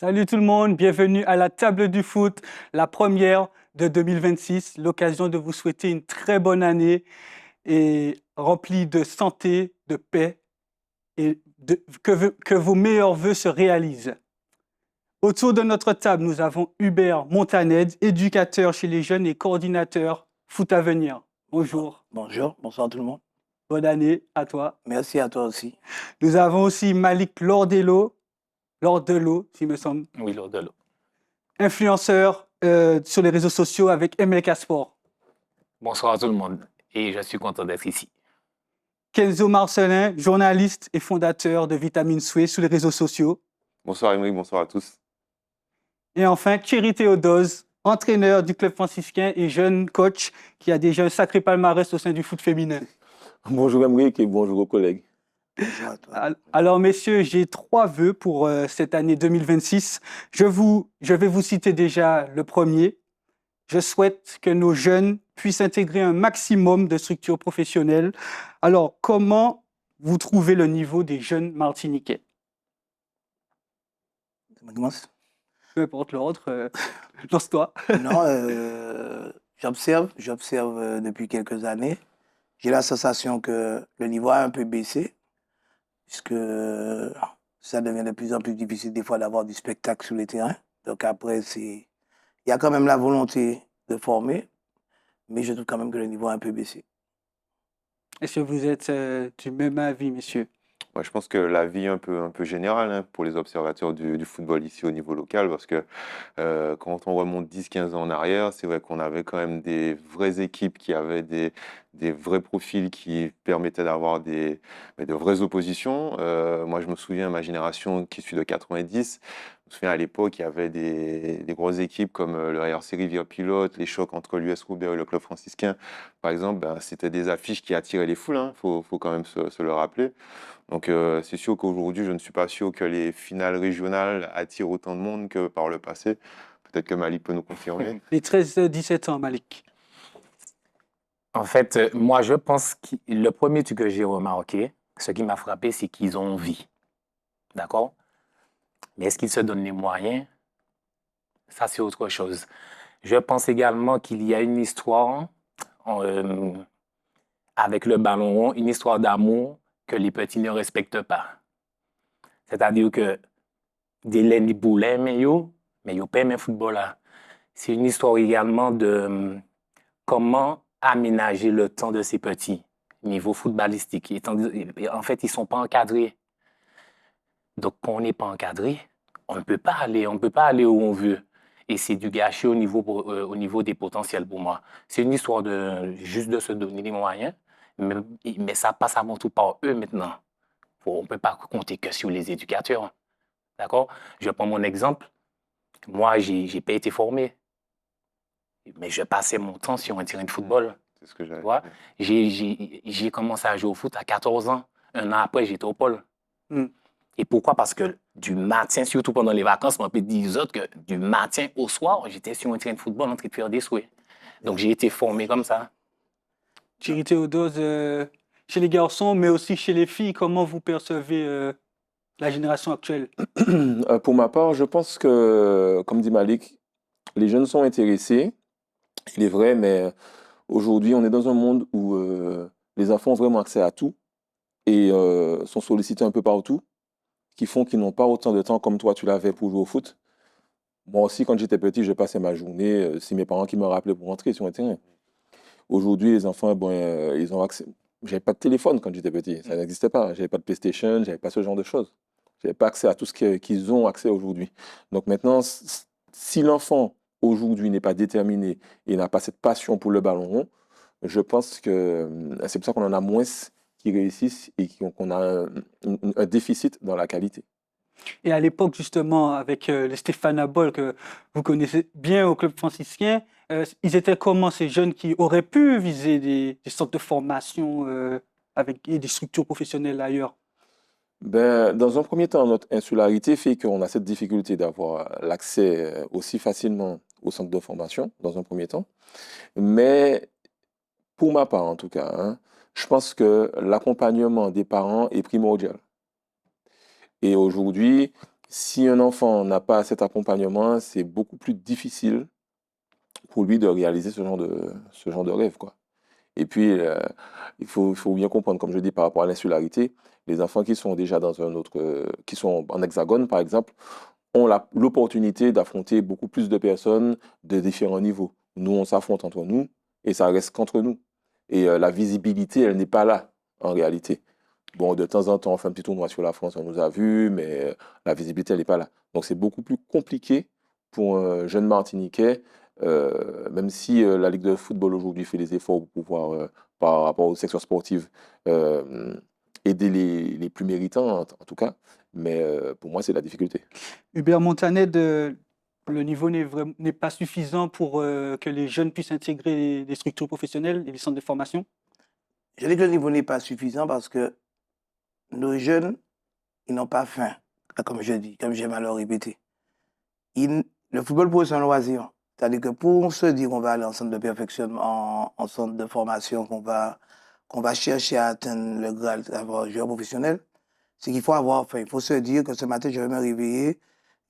Salut tout le monde, bienvenue à la table du foot, la première de 2026. L'occasion de vous souhaiter une très bonne année et remplie de santé, de paix et que vos meilleurs vœux se réalisent. Autour de notre table, nous avons Hubert Montaned, éducateur chez les jeunes et coordinateur foot à venir. Bonjour, Bonjour, bonsoir tout le monde. bonne année à toi. Merci à toi aussi. Nous avons aussi Malik Lordello, s'il me semble, Oui, lors de l'eau. influenceur sur les réseaux sociaux avec MLK Sport. Bonsoir à tout le monde et je suis content d'être ici. Kenzo Marcelin, journaliste et fondateur de Vitamine Sway sur les réseaux sociaux. Bonsoir Émeric, bonsoir à tous. Et enfin, Thierry Théodose, entraîneur du club franciscain et jeune coach qui a déjà un sacré palmarès au sein du foot féminin. Bonjour Émeric et bonjour aux collègues. Bonjour à toi. Alors, messieurs, j'ai 3 vœux pour cette année 2026. Je vais vous citer déjà le premier. Je souhaite que nos jeunes puissent intégrer un maximum de structures professionnelles. Alors, comment vous trouvez le niveau des jeunes Martiniquais? Ça commence? Peu importe l'ordre, lance-toi. Non, j'observe depuis quelques années. J'ai la sensation que le niveau a un peu baissé, puisque ça devient de plus en plus difficile des fois d'avoir du spectacle sur les terrains. Donc après, il y a quand même la volonté de former, mais je trouve quand même que le niveau a un peu baissé. Est-ce que vous êtes du même avis, messieurs? Moi, je pense que l'avis un peu général pour les observateurs du football ici au niveau local, parce que quand on remonte 10-15 ans en arrière, c'est vrai qu'on avait quand même des vraies équipes qui avaient des vrais profils qui permettaient d'avoir de vraies oppositions. Moi, je me souviens, ma génération qui suis de 90, je me souviens à l'époque, il y avait des grosses équipes comme le RC Rivière Pilote, les chocs entre l'US Roubaix et le club franciscain. Par exemple, c'était des affiches qui attiraient les foules, faut quand même se le rappeler. Donc c'est sûr qu'aujourd'hui, je ne suis pas sûr que les finales régionales attirent autant de monde que par le passé. Peut-être que Malik peut nous confirmer. Les 13-17 ans, Malik. En fait, moi, je pense que le premier truc que j'ai remarqué, ce qui m'a frappé, c'est qu'ils ont envie. D'accord? Mais est-ce qu'ils se donnent les moyens? Ça, c'est autre chose. Je pense également qu'il y a une histoire euh, avec le ballon rond, une histoire d'amour que les petits ne respectent pas. C'est-à-dire que des lundis boulets, mais ils pas aimé le football là. C'est une histoire également de comment aménager le temps de ces petits niveau footballistique. En fait, ils ne sont pas encadrés. Donc, quand on n'est pas encadré, on ne peut pas aller où on veut. Et c'est du gâchis au niveau des potentiels pour moi. C'est une histoire juste de se donner les moyens, mais ça passe avant tout par eux maintenant. On ne peut pas compter que sur les éducateurs. D'accord? Je prends mon exemple. Moi, je n'ai pas été formé, mais je passais mon temps sur un terrain de football. C'est ce que Tu vois? J'ai commencé à jouer au foot à 14 ans. Un an après, j'étais au pôle. Mm. Et pourquoi? Parce que du matin, surtout pendant les vacances, on peut dire aux autres que du matin au soir, j'étais sur un terrain de football en train de faire des souhaits. Donc, j'ai été formé comme ça. Thierry Théodose, chez les garçons, mais aussi chez les filles, comment vous percevez la génération actuelle? Pour ma part, je pense que, comme dit Malik, les jeunes sont intéressés, il est vrai, mais aujourd'hui, on est dans un monde où les enfants ont vraiment accès à tout et sont sollicités un peu partout, qui font qu'ils n'ont pas autant de temps comme toi, tu l'avais pour jouer au foot. Moi aussi, quand j'étais petit, je passais ma journée, c'est mes parents qui me rappelaient pour rentrer sur un terrain. Aujourd'hui, les enfants, ils ont accès. J'avais pas de téléphone quand j'étais petit, ça n'existait pas. J'avais pas de PlayStation, j'avais pas ce genre de choses. J'avais pas accès à tout ce qu'ils ont accès aujourd'hui. Donc maintenant, si l'enfant aujourd'hui n'est pas déterminé et n'a pas cette passion pour le ballon rond, je pense que c'est pour ça qu'on en a moins qui réussissent et qu'on a un déficit dans la qualité. Et à l'époque, justement, avec les Stéphane Bol, que vous connaissez bien au club franciscain, ils étaient comment ces jeunes qui auraient pu viser des centres de formation avec et des structures professionnelles ailleurs? Dans un premier temps, notre insularité fait qu'on a cette difficulté d'avoir l'accès aussi facilement au centre de formation, dans un premier temps. Mais pour ma part, en tout cas, je pense que l'accompagnement des parents est primordial. Et aujourd'hui, Si un enfant n'a pas cet accompagnement, c'est beaucoup plus difficile pour lui de réaliser ce genre de rêve, quoi. Et puis, il faut bien comprendre, comme je dis, par rapport à l'insularité, les enfants qui sont déjà dans un autre, qui sont en hexagone, par exemple, ont l'opportunité d'affronter beaucoup plus de personnes de différents niveaux. Nous, on s'affronte entre nous et ça reste qu'entre nous. Et la visibilité, elle n'est pas là, en réalité. Bon, de temps en temps, on fait un petit tournoi sur la France, on nous a vus, mais la visibilité, elle n'est pas là. Donc, c'est beaucoup plus compliqué pour un jeune Martiniquais, même si la Ligue de football aujourd'hui fait des efforts pour pouvoir, par rapport aux sections sportives, euh, aider les plus méritants, en tout cas. Mais pour moi, c'est la difficulté. Hubert Montanet, le niveau n'est pas suffisant pour que les jeunes puissent intégrer les structures professionnelles et les centres de formation? Je dis que le niveau n'est pas suffisant parce que nos jeunes, ils n'ont pas faim, comme je dis, comme j'aime à le répéter. Le football pour eux, c'est un loisir. C'est-à-dire que pour se dire qu'on va aller en centre de perfectionnement, en centre de formation, qu'on va chercher à atteindre le Graal d'avoir un joueur professionnel, c'est qu'il faut avoir faim. Il faut se dire que ce matin, je vais me réveiller,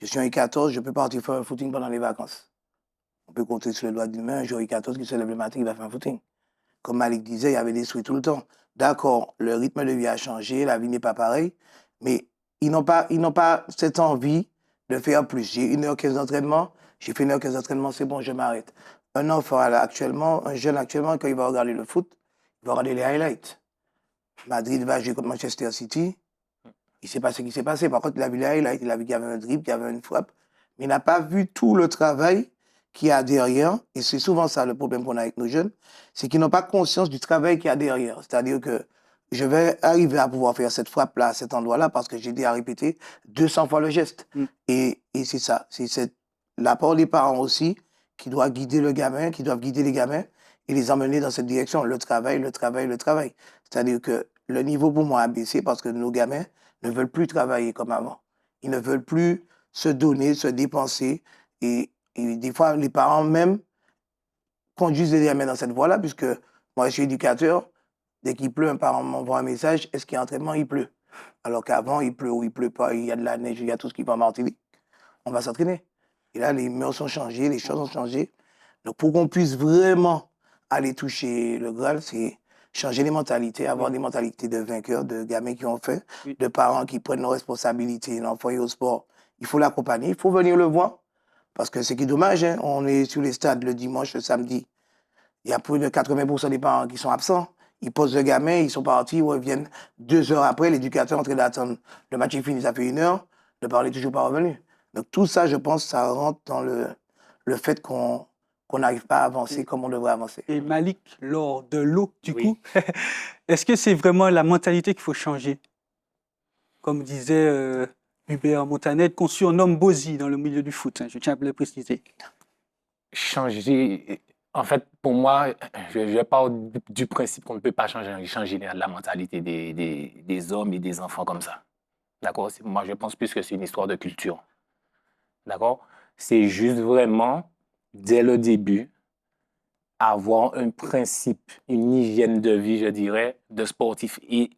je suis un I14, je peux partir faire un footing pendant les vacances. On peut compter sur le doigt d'une main un joueur I14 qui se lève le matin, il va faire un footing. Comme Malik disait, il y avait des souhaits tout le temps. D'accord, le rythme de vie a changé, la vie n'est pas pareille, mais ils n'ont pas cette envie de faire plus. J'ai 1h15 d'entraînement, j'ai fait 1h15 d'entraînement, c'est bon, je m'arrête. Un enfant actuellement, un jeune actuellement, quand il va regarder le foot, il va regarder les highlights. Madrid va jouer contre Manchester City, il ne sait pas ce qui s'est passé. Par contre, il a vu les highlights, il a vu qu'il y avait un dribble, qu'il y avait une frappe, mais il n'a pas vu tout le travail qu'il y a derrière. Et c'est souvent ça le problème qu'on a avec nos jeunes, c'est qu'ils n'ont pas conscience du travail qu'il y a derrière. C'est-à-dire que je vais arriver à pouvoir faire cette frappe-là, à cet endroit-là, parce que j'ai dit à répéter 200 fois le geste. Et c'est ça. C'est l'apport des parents aussi qui doit guider le gamin, qui doivent guider les gamins et les emmener dans cette direction. Le travail, le travail, le travail. C'est-à-dire que le niveau pour moi a baissé parce que nos gamins ne veulent plus travailler comme avant. Ils ne veulent plus se donner, se dépenser. Et des fois, les parents même conduisent les gamins dans cette voie-là, puisque moi, je suis éducateur. Dès qu'il pleut, un parent m'envoie un message, est-ce qu'il y a entraînement? Il pleut. Alors qu'avant, il pleut ou il pleut pas, il y a de la neige, il y a tout ce qui va en Martinique. On va s'entraîner. Et là, les mœurs ont changé, les choses ont changé. Donc, pour qu'on puisse vraiment aller toucher le Graal, c'est changer les mentalités, avoir des mentalités de vainqueurs, de gamins qui ont fait, de parents qui prennent leurs responsabilités, l'enfant est au sport. Il faut l'accompagner, il faut venir le voir. Parce que ce qui est dommage, hein, on est sur les stades le dimanche, le samedi. Il y a plus de 80% des parents qui sont absents. Ils posent le gamin, ils sont partis, ils reviennent 2 heures après, l'éducateur est en train d'attendre. Le match est fini, ça fait 1 heure, le parent n'est toujours pas revenu. Donc tout ça, je pense, ça rentre dans le fait qu'on n'arrive pas à avancer comme on devrait avancer. Et Malik, lors de l'eau, du Oui. coup, est-ce que c'est vraiment la mentalité qu'il faut changer? Comme disait Hubert Montanet, qu'on surnomme Bozy dans le milieu du foot, hein, je tiens à le préciser. Changer, en fait, pour moi, je pars du principe qu'on ne peut pas changer la mentalité des hommes et des enfants comme ça. D'accord? Moi, je pense plus que c'est une histoire de culture. D'accord? C'est juste vraiment, dès le début, avoir un principe, une hygiène de vie, je dirais, de sportif et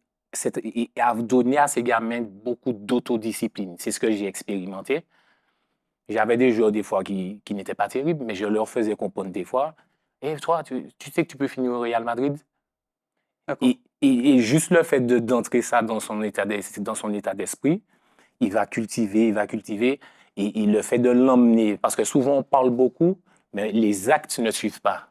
à donner à ces gamins beaucoup d'autodiscipline. C'est ce que j'ai expérimenté. J'avais des joueurs, des fois, qui n'étaient pas terribles, mais je leur faisais comprendre des fois, et toi, tu sais que tu peux finir au Real Madrid? D'accord. Et juste le fait d'entrer ça dans son état d'esprit, il va cultiver, et le fait de l'emmener, parce que souvent on parle beaucoup, mais les actes ne suivent pas.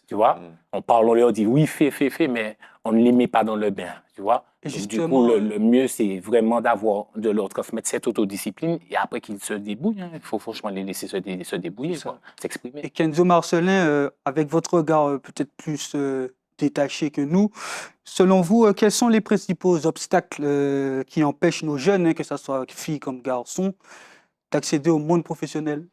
Tu vois? On parle, on leur dit oui, fais, mais on ne les met pas dans le bain. Tu vois? Et Donc, justement, du coup, le mieux, c'est vraiment de leur transmettre cette autodiscipline et après qu'ils se débrouillent. Il faut franchement les laisser se débrouiller, ça. quoi, s'exprimer. et Kenzo Marcelin, avec votre regard peut-être plus détaché que nous, selon vous, quels sont les principaux obstacles qui empêchent nos jeunes, hein, que ce soit filles comme garçons, d'accéder au monde professionnel?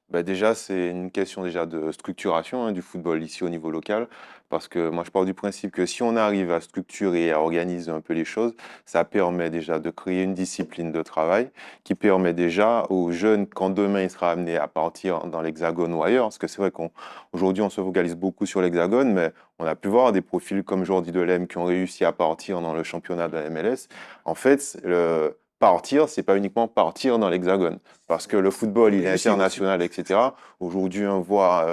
Bah déjà, c'est une question déjà de structuration du football ici au niveau local, parce que moi je pars du principe que si on arrive à structurer et à organiser un peu les choses, ça permet déjà de créer une discipline de travail qui permet déjà aux jeunes, quand demain il sera amené à partir dans l'Hexagone ou ailleurs, parce que c'est vrai qu'aujourd'hui on se focalise beaucoup sur l'Hexagone, mais on a pu voir des profils comme Jordi Delem qui ont réussi à partir dans le championnat de la MLS. En fait, partir, c'est pas uniquement partir dans l'Hexagone. Parce que le football, il est Réussir aussi. international, etc. Aujourd'hui, on voit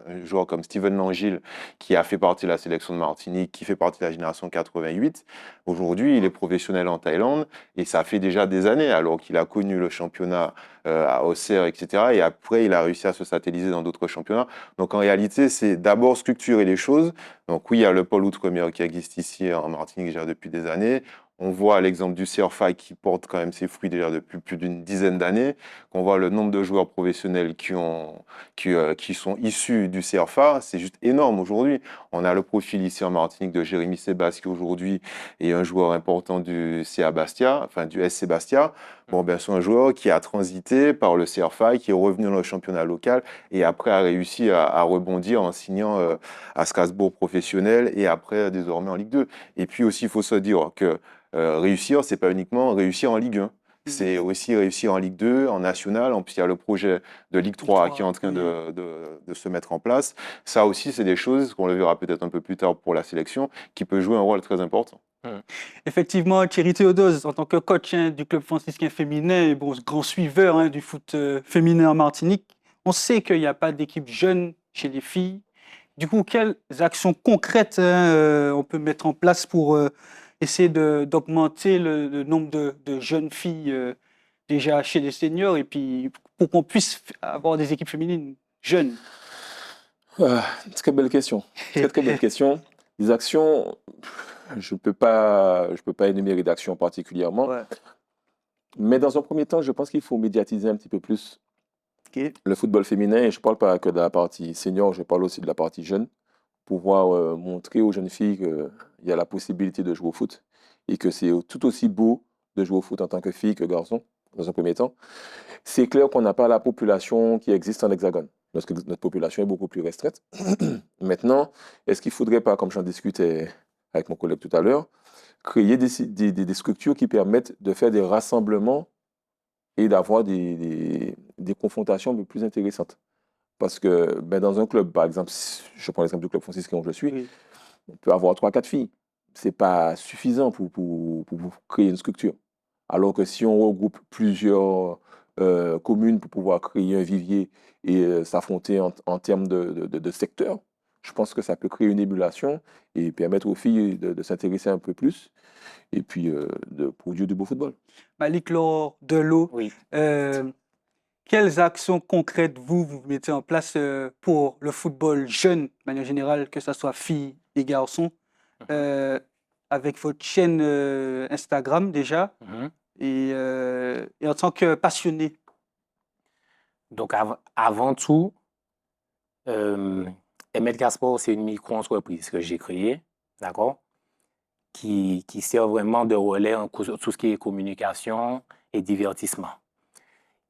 un joueur comme Steven Langille, qui a fait partie de la sélection de Martinique, qui fait partie de la génération 88. Aujourd'hui, il est professionnel en Thaïlande et ça fait déjà des années, alors qu'il a connu le championnat à Auxerre, etc. Et après, il a réussi à se satelliser dans d'autres championnats. Donc en réalité, c'est d'abord structurer les choses. Donc oui, il y a le pôle outre-mer qui existe ici en Martinique déjà depuis des années. On voit l'exemple du CRFA qui porte quand même ses fruits déjà depuis plus d'une dizaine d'années. On voit le nombre de joueurs professionnels qui sont issus du CRFA, c'est juste énorme aujourd'hui. On a le profil ici en Martinique de Jérémy Sébastien qui aujourd'hui est un joueur important du CA Bastia, enfin du SC Bastia. Bon, ben, c'est un joueur qui a transité par le CRFA, qui est revenu dans le championnat local et après a réussi à rebondir en signant à Strasbourg professionnel et après désormais en Ligue 2. Et puis aussi, il faut se dire que réussir, c'est pas uniquement réussir en Ligue 1. C'est aussi réussir en Ligue 2, en National. En plus, il y a le projet de Ligue 3 qui est en train oui. de se mettre en place. Ça aussi, c'est des choses qu'on le verra peut-être un peu plus tard pour la sélection, qui peut jouer un rôle très important. Effectivement, Thierry Théodose, en tant que coach du club franciscain féminin et bon, grand suiveur du foot féminin en Martinique, on sait qu'il n'y a pas d'équipe jeune chez les filles. Du coup, quelles actions concrètes on peut mettre en place pour essayer d'augmenter le nombre de jeunes filles déjà chez les seniors et puis pour qu'on puisse avoir des équipes féminines jeunes? Très belle question. Très belle question. Les actions, je peux pas énumérer d'actions particulièrement. Ouais. Mais dans un premier temps, je pense qu'il faut médiatiser un petit peu plus Ok. le football féminin. Et je ne parle pas que de la partie senior, je parle aussi de la partie jeune. Pouvoir montrer aux jeunes filles qu'il y a la possibilité de jouer au foot et que c'est tout aussi beau de jouer au foot en tant que fille que garçon, dans un premier temps. C'est clair qu'on n'a pas la population qui existe en Hexagone, parce que notre population est beaucoup plus restreinte. Maintenant, est-ce qu'il ne faudrait pas, comme j'en discutais avec mon collègue tout à l'heure, créer des structures qui permettent de faire des rassemblements et d'avoir des confrontations un peu plus intéressantes? Parce que dans un club, par exemple, je prends l'exemple du club franciscain où je suis, Oui. on peut avoir 3-4 filles. Ce n'est pas suffisant pour créer une structure. Alors que si on regroupe plusieurs communes pour pouvoir créer un vivier et s'affronter en termes de secteur, je pense que ça peut créer une émulation et permettre aux filles de s'intéresser un peu plus et puis de produire du beau football. Malik Laure Delot, Oui. quelles actions concrètes vous mettez en place pour le football jeune, de manière générale, que ce soit filles et garçons, avec votre chaîne Instagram déjà, Mhm. et en tant que passionné? Donc, avant tout, MLK Sport, c'est une micro-entreprise que j'ai créée, d'accord, qui sert vraiment de relais en tout ce qui est communication et divertissement.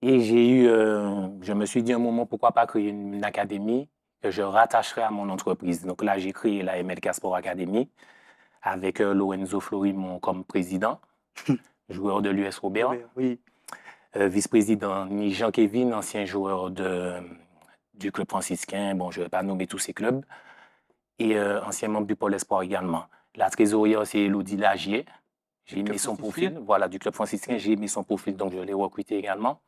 Et je me suis dit un moment, pourquoi pas créer une académie que je rattacherai à mon entreprise. Donc là, j'ai créé la MLK Sport Academy avec Lorenzo Flori comme président, joueur de l'US Robert, Oui. vice-président Jean Kevin, ancien joueur du club franciscain, bon, je ne vais pas nommer tous ces clubs, et ancien membre du Pôle Espoir également. La trésorière, c'est Elodie Lagier. J'ai mis son profil, voilà, du club franciscain, j'ai mis son profil, donc je l'ai recruté également.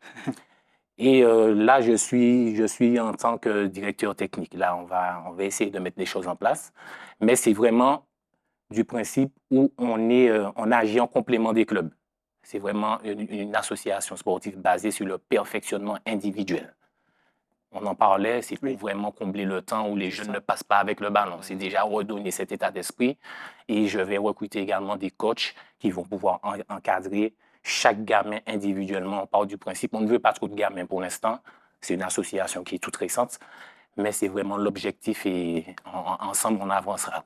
Et là, je suis en tant que directeur technique. Là, on va essayer de mettre des choses en place. Mais c'est vraiment du principe où on agit en complément des clubs. C'est vraiment une association sportive basée sur le perfectionnement individuel. On en parlait, c'est pour vraiment combler le temps où les jeunes ne passent pas avec le ballon. C'est déjà redonner cet état d'esprit. Et je vais recruter également des coachs qui vont pouvoir encadrer chaque gamin individuellement. On part du principe, on ne veut pas trop de gamins pour l'instant. C'est une association qui est toute récente, mais c'est vraiment l'objectif et ensemble, on avancera.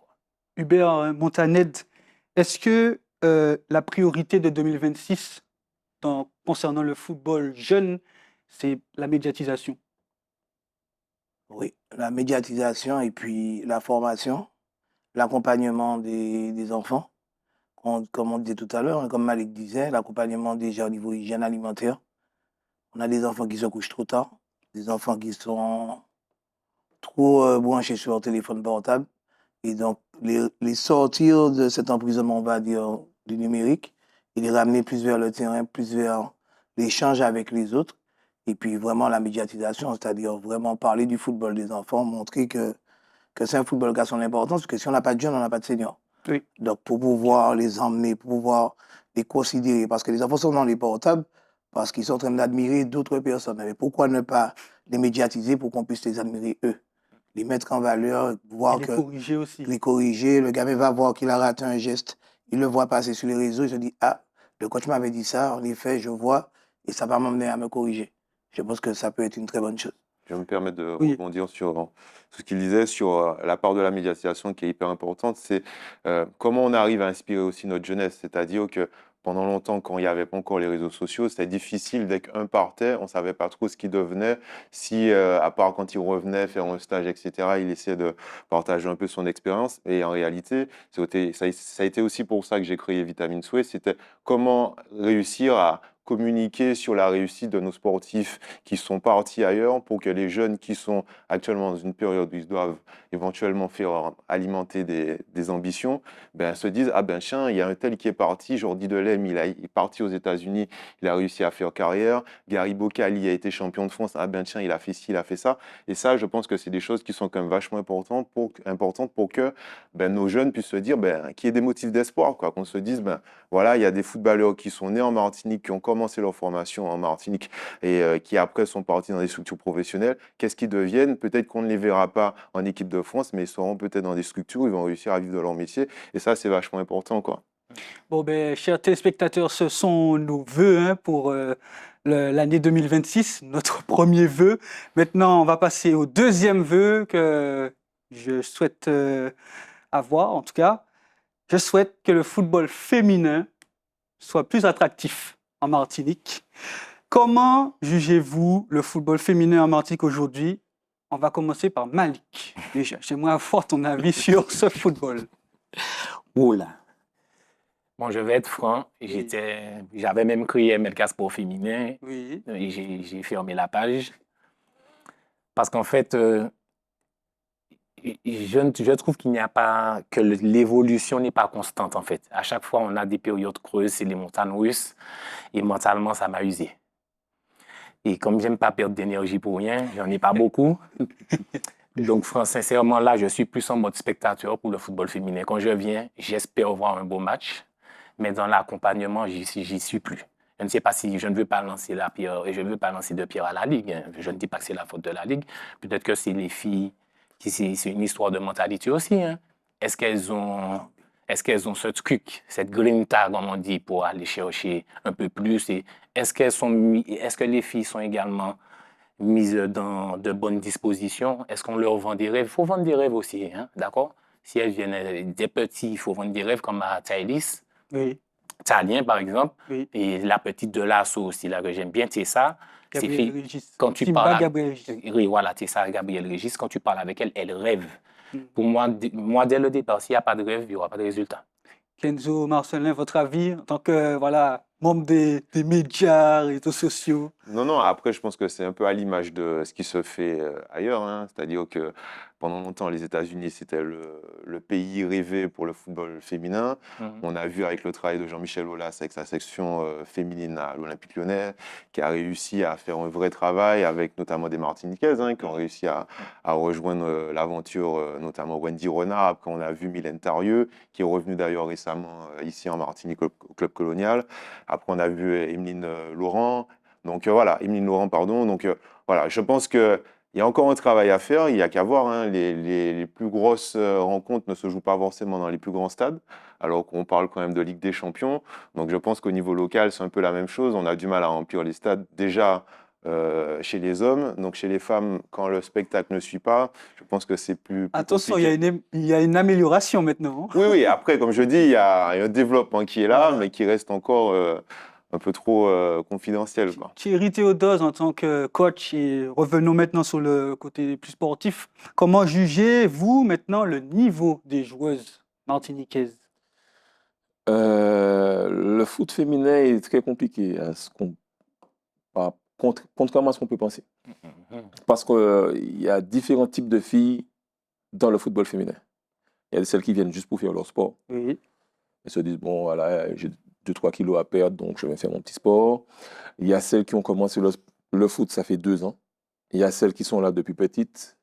Hubert Montanet, est-ce que la priorité de 2026 concernant le football jeune, c'est la médiatisation? Oui, la médiatisation et puis la formation, l'accompagnement des enfants, comme on disait tout à l'heure, comme Malik disait, l'accompagnement déjà au niveau hygiène alimentaire. On a des enfants qui se couchent trop tard, des enfants qui sont trop branchés sur leur téléphone portable. Et donc, les sortir de cet emprisonnement, on va dire, du numérique il est ramené plus vers le terrain, plus vers l'échange avec les autres. Et puis vraiment la médiatisation, c'est-à-dire vraiment parler du football des enfants, montrer que c'est un football qui a son importance, parce que si on n'a pas de jeunes, on n'a pas de seniors. Oui. Donc pour pouvoir les emmener, pour pouvoir les considérer, parce que les enfants sont dans les portables, parce qu'ils sont en train d'admirer d'autres personnes. Mais pourquoi ne pas les médiatiser pour qu'on puisse les admirer eux, les mettre en valeur, voir Et les que corriger aussi. les corriger. Le gamin va voir qu'il a raté un geste, il le voit passer sur les réseaux, il se dit ah, le coach m'avait dit ça, en effet, je vois, et ça va m'emmener à me corriger. Je pense que ça peut être une très bonne chose. Je vais me permettre de Oui. rebondir sur ce qu'il disait sur la part de la médiatisation qui est hyper importante. C'est comment on arrive à inspirer aussi notre jeunesse. C'est-à-dire que pendant longtemps, quand il n'y avait pas encore les réseaux sociaux, c'était difficile. Dès qu'un partait, on ne savait pas trop ce qu'il devenait. Si, à part quand il revenait faire un stage, etc., il essayait de partager un peu son expérience. Et en réalité, ça a été aussi pour ça que j'ai créé Vitamine Souhait. C'était comment réussir à communiquer sur la réussite de nos sportifs qui sont partis ailleurs pour que les jeunes qui sont actuellement dans une période où ils doivent éventuellement faire alimenter des ambitions, ben, se disent « Ah ben tiens, il y a un tel qui est parti, Jordi Delem, il est parti aux États-Unis, il a réussi à faire carrière, Gary Bocali a été champion de France, ah ben tiens, il a fait ci, il a fait ça. » Et ça, je pense que c'est des choses qui sont quand même vachement importantes pour que ben, nos jeunes puissent se dire qu'il y ait des motifs d'espoir, quoi, qu'on se dise voilà, il y a des footballeurs qui sont nés en Martinique, qui ont commencé leur formation en Martinique et qui après sont partis dans des structures professionnelles. Qu'est-ce qu'ils deviennent? Peut-être qu'on ne les verra pas en équipe de France, mais ils seront peut-être dans des structures où ils vont réussir à vivre de leur métier. Et ça, c'est vachement important, quoi. Bon, ben, chers téléspectateurs, ce sont nos vœux pour l'année 2026, notre premier vœu. Maintenant, on va passer au deuxième vœu que je souhaite avoir, en tout cas. Je souhaite que le football féminin soit plus attractif en Martinique. Comment jugez-vous le football féminin en Martinique aujourd'hui? On va commencer par Malik. Déjà, j'aimerais avoir ton avis sur ce football. Oula. Bon, je vais être franc. J'avais même créé MLK Sport Féminin. Oui. Et j'ai fermé la page. Parce qu'en fait, je trouve qu'il n'y a pas, que l'évolution n'est pas constante, en fait. À chaque fois, on a des périodes creuses, c'est les montagnes russes. Et mentalement, ça m'a usé. Et comme j'aime pas perdre d'énergie pour rien, j'en ai pas beaucoup. Donc, sincèrement, là, je suis plus en mode spectateur pour le football féminin. Quand je viens, j'espère voir un beau match. Mais dans l'accompagnement, j'y suis plus. Je ne sais pas si je ne veux pas lancer la pierre, et je ne veux pas lancer de pierre à la Ligue. Hein. Je ne dis pas que c'est la faute de la Ligue. Peut-être que c'est les filles, c'est une histoire de mentalité aussi. Hein. Est-ce qu'elles ont ce truc, cette grinta, comme on dit, pour aller chercher un peu plus? Et est-ce que les filles sont également mises dans de bonnes dispositions? Est-ce qu'on leur vend des rêves? Il faut vendre des rêves aussi, hein, d'accord? Si elles viennent des petits, il faut vendre des rêves comme à Thaïlis. Oui. Talien, par exemple, Oui. et la petite de l'assaut aussi, là, que j'aime bien, Tessa. Gabriel Régis. Quand tu Timba parles Gabriel Régis. Oui, voilà, Tessa, Gabriel Régis, quand tu parles avec elle, elle rêve. Mm. Pour moi, dès le départ, s'il n'y a pas de rêve, il n'y aura pas de résultat. Kenzo, Marcelin, votre avis en tant que membre des médias, réseaux sociaux? Non, après, je pense que c'est un peu à l'image de ce qui se fait ailleurs. Hein. C'est-à-dire que pendant longtemps, les États-Unis, c'était le pays rêvé pour le football féminin. On a vu avec le travail de Jean-Michel Aulas avec sa section féminine à l'Olympique Lyonnais, qui a réussi à faire un vrai travail avec notamment des Martiniquaises, hein, qui ont réussi à rejoindre l'aventure, notamment Wendy Renard. Après, on a vu Mylène Tarieux, qui est revenue d'ailleurs récemment ici en Martinique au Club Colonial. Après, on a vu Emeline Laurent. Donc voilà, Emeline Laurent, pardon. Donc voilà, je pense qu'il y a encore un travail à faire. Il n'y a qu'à voir, hein, les plus grosses rencontres ne se jouent pas forcément dans les plus grands stades, alors qu'on parle quand même de Ligue des Champions. Donc je pense qu'au niveau local, c'est un peu la même chose. On a du mal à remplir les stades déjà chez les hommes. Donc chez les femmes, quand le spectacle ne suit pas, je pense que c'est plus Attention, compliqué. il y a une amélioration maintenant. Oui, après, comme je dis, il y a un développement qui est là, Voilà. mais qui reste encore un peu trop confidentiel, quoi. Thierry Théodose, en tant que coach, et revenons maintenant sur le côté plus sportif, comment jugez-vous maintenant le niveau des joueuses martiniquaises? Le foot féminin est très compliqué, contrairement à ce qu'on peut penser. Parce qu'il y a différents types de filles dans le football féminin. Il y a celles qui viennent juste pour faire leur sport. Oui. Elles se disent, bon, voilà, j'ai 2-3 kilos à perdre, donc je vais faire mon petit sport. Il y a celles qui ont commencé le foot, ça fait 2 ans. Il y a celles qui sont là depuis petites.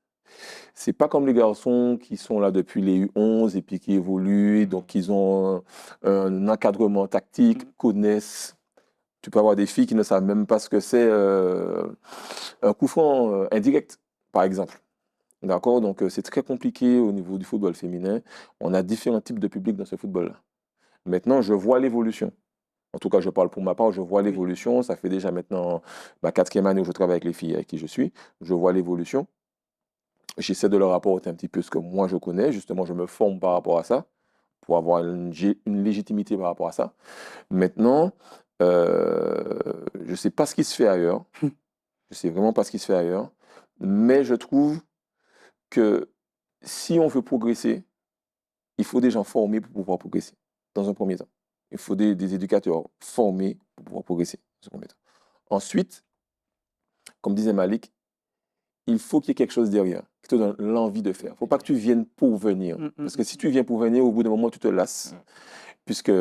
C'est pas comme les garçons qui sont là depuis les U11 et puis qui évoluent, donc ils ont un encadrement tactique, connaissent. Tu peux avoir des filles qui ne savent même pas ce que c'est un coup franc indirect, par exemple. D'accord? Donc c'est très compliqué au niveau du football féminin. On a différents types de publics dans ce football-là. Maintenant, je vois l'évolution. En tout cas, je parle pour ma part, je vois l'évolution. Ça fait déjà maintenant ma 4e année où je travaille avec les filles avec qui je suis. Je vois l'évolution. J'essaie de leur apporter un petit peu ce que moi je connais. Justement, je me forme par rapport à ça pour avoir une légitimité par rapport à ça. Maintenant, je ne sais pas ce qui se fait ailleurs. Je ne sais vraiment pas ce qui se fait ailleurs. Mais je trouve que si on veut progresser, il faut des gens formés pour pouvoir progresser, dans un premier temps. Il faut des éducateurs formés pour pouvoir progresser, dans un premier temps. Ensuite, comme disait Malik, il faut qu'il y ait quelque chose derrière, qui te donne l'envie de faire. Il ne faut pas que tu viennes pour venir. Parce que si tu viens pour venir, au bout d'un moment, tu te lasses. Puisque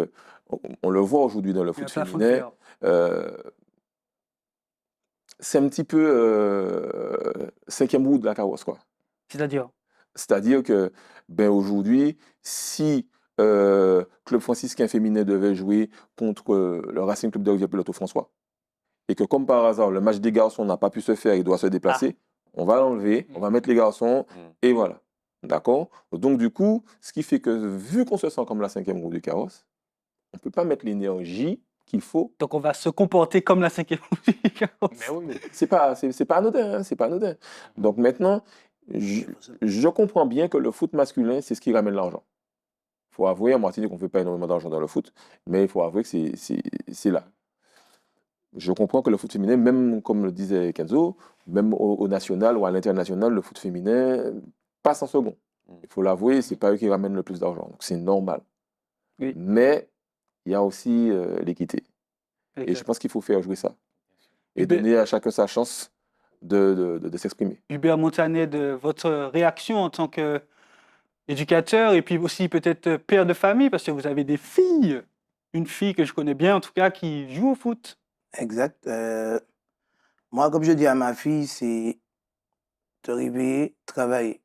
on le voit aujourd'hui dans le foot féminin, c'est un petit peu 5e roue de la carrosse, quoi. C'est-à-dire? C'est-à-dire que aujourd'hui, si Club franciscain féminin devait jouer contre le Racing Club de Rivière-Pilote-François, et que comme par hasard, le match des garçons n'a pas pu se faire, il doit se déplacer, on va l'enlever, on va mettre les garçons, et voilà. D'accord? Donc du coup, ce qui fait que vu qu'on se sent comme la 5e roue du carrosse, on ne peut pas mettre l'énergie qu'il faut. Donc on va se comporter comme la 5e roue du carrosse. Mais oui. C'est pas anodin, hein, c'est pas anodin. Donc maintenant, je comprends bien que le foot masculin, c'est ce qui ramène l'argent. Il faut avouer, en Martinique, qu'on ne fait pas énormément d'argent dans le foot, mais il faut avouer que c'est là. Je comprends que le foot féminin, même comme le disait Kenzo, même au national ou à l'international, le foot féminin passe en second. Il faut l'avouer, ce n'est pas eux qui ramènent le plus d'argent. Donc c'est normal. Oui. Mais il y a aussi l'équité. Exact. Et je pense qu'il faut faire jouer ça. Et Hubert- donner à chacun sa chance de s'exprimer. Hubert Montanet, de votre réaction en tant qu'éducateur et puis aussi peut-être père de famille, parce que vous avez des filles. Une fille que je connais bien, en tout cas, qui joue au foot. Exact. Moi, comme je dis à ma fille, c'est te réveiller, travailler.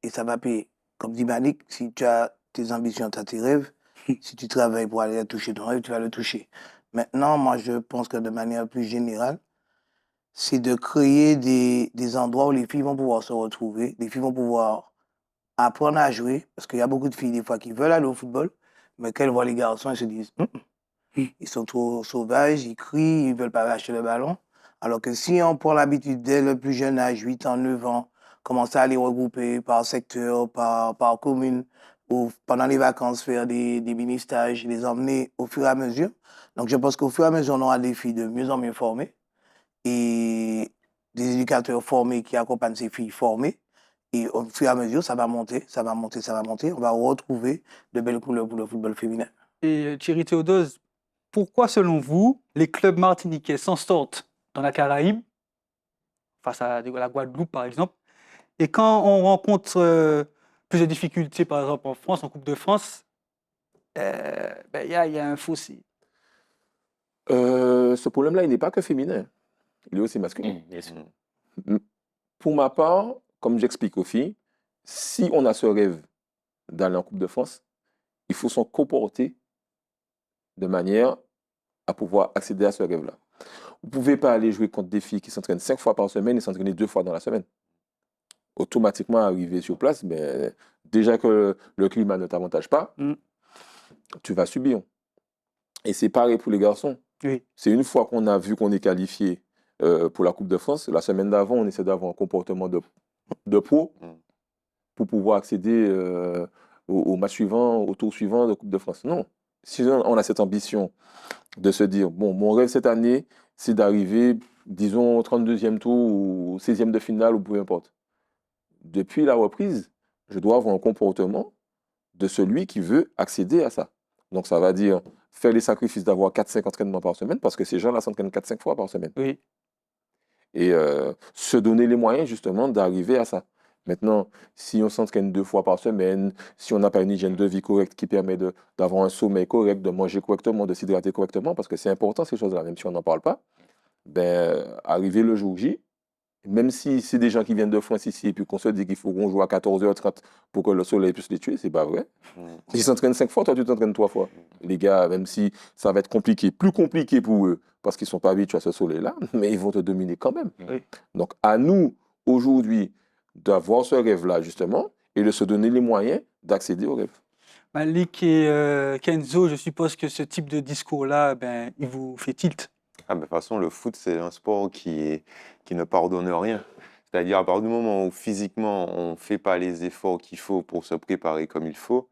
Et ça va payer. Comme dit Malik, si tu as tes ambitions, tu as tes rêves, si tu travailles pour aller toucher ton rêve, tu vas le toucher. Maintenant, moi, je pense que de manière plus générale, c'est de créer des endroits où les filles vont pouvoir se retrouver, les filles vont pouvoir apprendre à jouer, parce qu'il y a beaucoup de filles, des fois, qui veulent aller au football, mais qu'elles voient les garçons, elles se disent ils sont trop sauvages, ils crient, ils ne veulent pas acheter le ballon. Alors que si on prend l'habitude dès le plus jeune âge, 8 ans, 9 ans, commencer à les regrouper par secteur, par commune, ou pendant les vacances, faire des mini-stages, les emmener au fur et à mesure. Donc je pense qu'au fur et à mesure, on aura des filles de mieux en mieux formées et des éducateurs formés qui accompagnent ces filles formées. Et au fur et à mesure, ça va monter, ça va monter, ça va monter. On va retrouver de belles couleurs pour le football féminin. Et Thierry Théodose, pourquoi, selon vous, les clubs martiniquais s'en sortent dans la Caraïbe, face à la Guadeloupe par exemple, et quand on rencontre plus de difficultés, par exemple en France, en Coupe de France, il y a un fossé. Ce problème-là, il n'est pas que féminin. Il est aussi masculin. Bien sûr. Pour ma part, comme j'explique aux filles, si on a ce rêve d'aller en Coupe de France, il faut s'en comporter de manière à pouvoir accéder à ce rêve-là. Vous ne pouvez pas aller jouer contre des filles qui s'entraînent 5 fois par semaine et s'entraîner 2 fois dans la semaine. Automatiquement, arriver sur place, déjà que le climat ne t'avantage pas, tu vas subir. Et c'est pareil pour les garçons. Oui. C'est une fois qu'on a vu qu'on est qualifié pour la Coupe de France, la semaine d'avant, on essaie d'avoir un comportement de pro pour pouvoir accéder au match suivant, au tour suivant de Coupe de France. Non. Si on a cette ambition de se dire, bon, mon rêve cette année, c'est d'arriver, disons, au 32e tour ou 16e de finale ou peu importe. Depuis la reprise, je dois avoir un comportement de celui qui veut accéder à ça. Donc ça va dire faire les sacrifices d'avoir 4-5 entraînements par semaine, parce que ces gens-là s'entraînent 4-5 fois par semaine. Oui. Et se donner les moyens justement d'arriver à ça. Maintenant, si on s'entraîne 2 fois par semaine, si on n'a pas une hygiène de vie correcte qui permet d'avoir un sommeil correct, de manger correctement, de s'hydrater correctement, parce que c'est important ces choses-là, même si on n'en parle pas, ben, arriver le jour J, même si c'est des gens qui viennent de France ici et puis qu'on se dit qu'il faut qu'on joue à 14h30 pour que le soleil puisse les tuer, c'est pas vrai. Ils s'entraînent 5 fois, toi tu t'entraînes 3 fois. Les gars, même si ça va être compliqué, plus compliqué pour eux, parce qu'ils ne sont pas habitués à ce soleil-là, mais ils vont te dominer quand même. Oui. Donc à nous, aujourd'hui, d'avoir ce rêve-là, justement, et de se donner les moyens d'accéder au rêve. Malik et Kenzo, je suppose que ce type de discours-là, ben, il vous fait tilt. Ah, mais de toute façon, le foot, c'est un sport qui ne pardonne rien. C'est-à-dire, à partir du moment où physiquement, on ne fait pas les efforts qu'il faut pour se préparer comme il faut,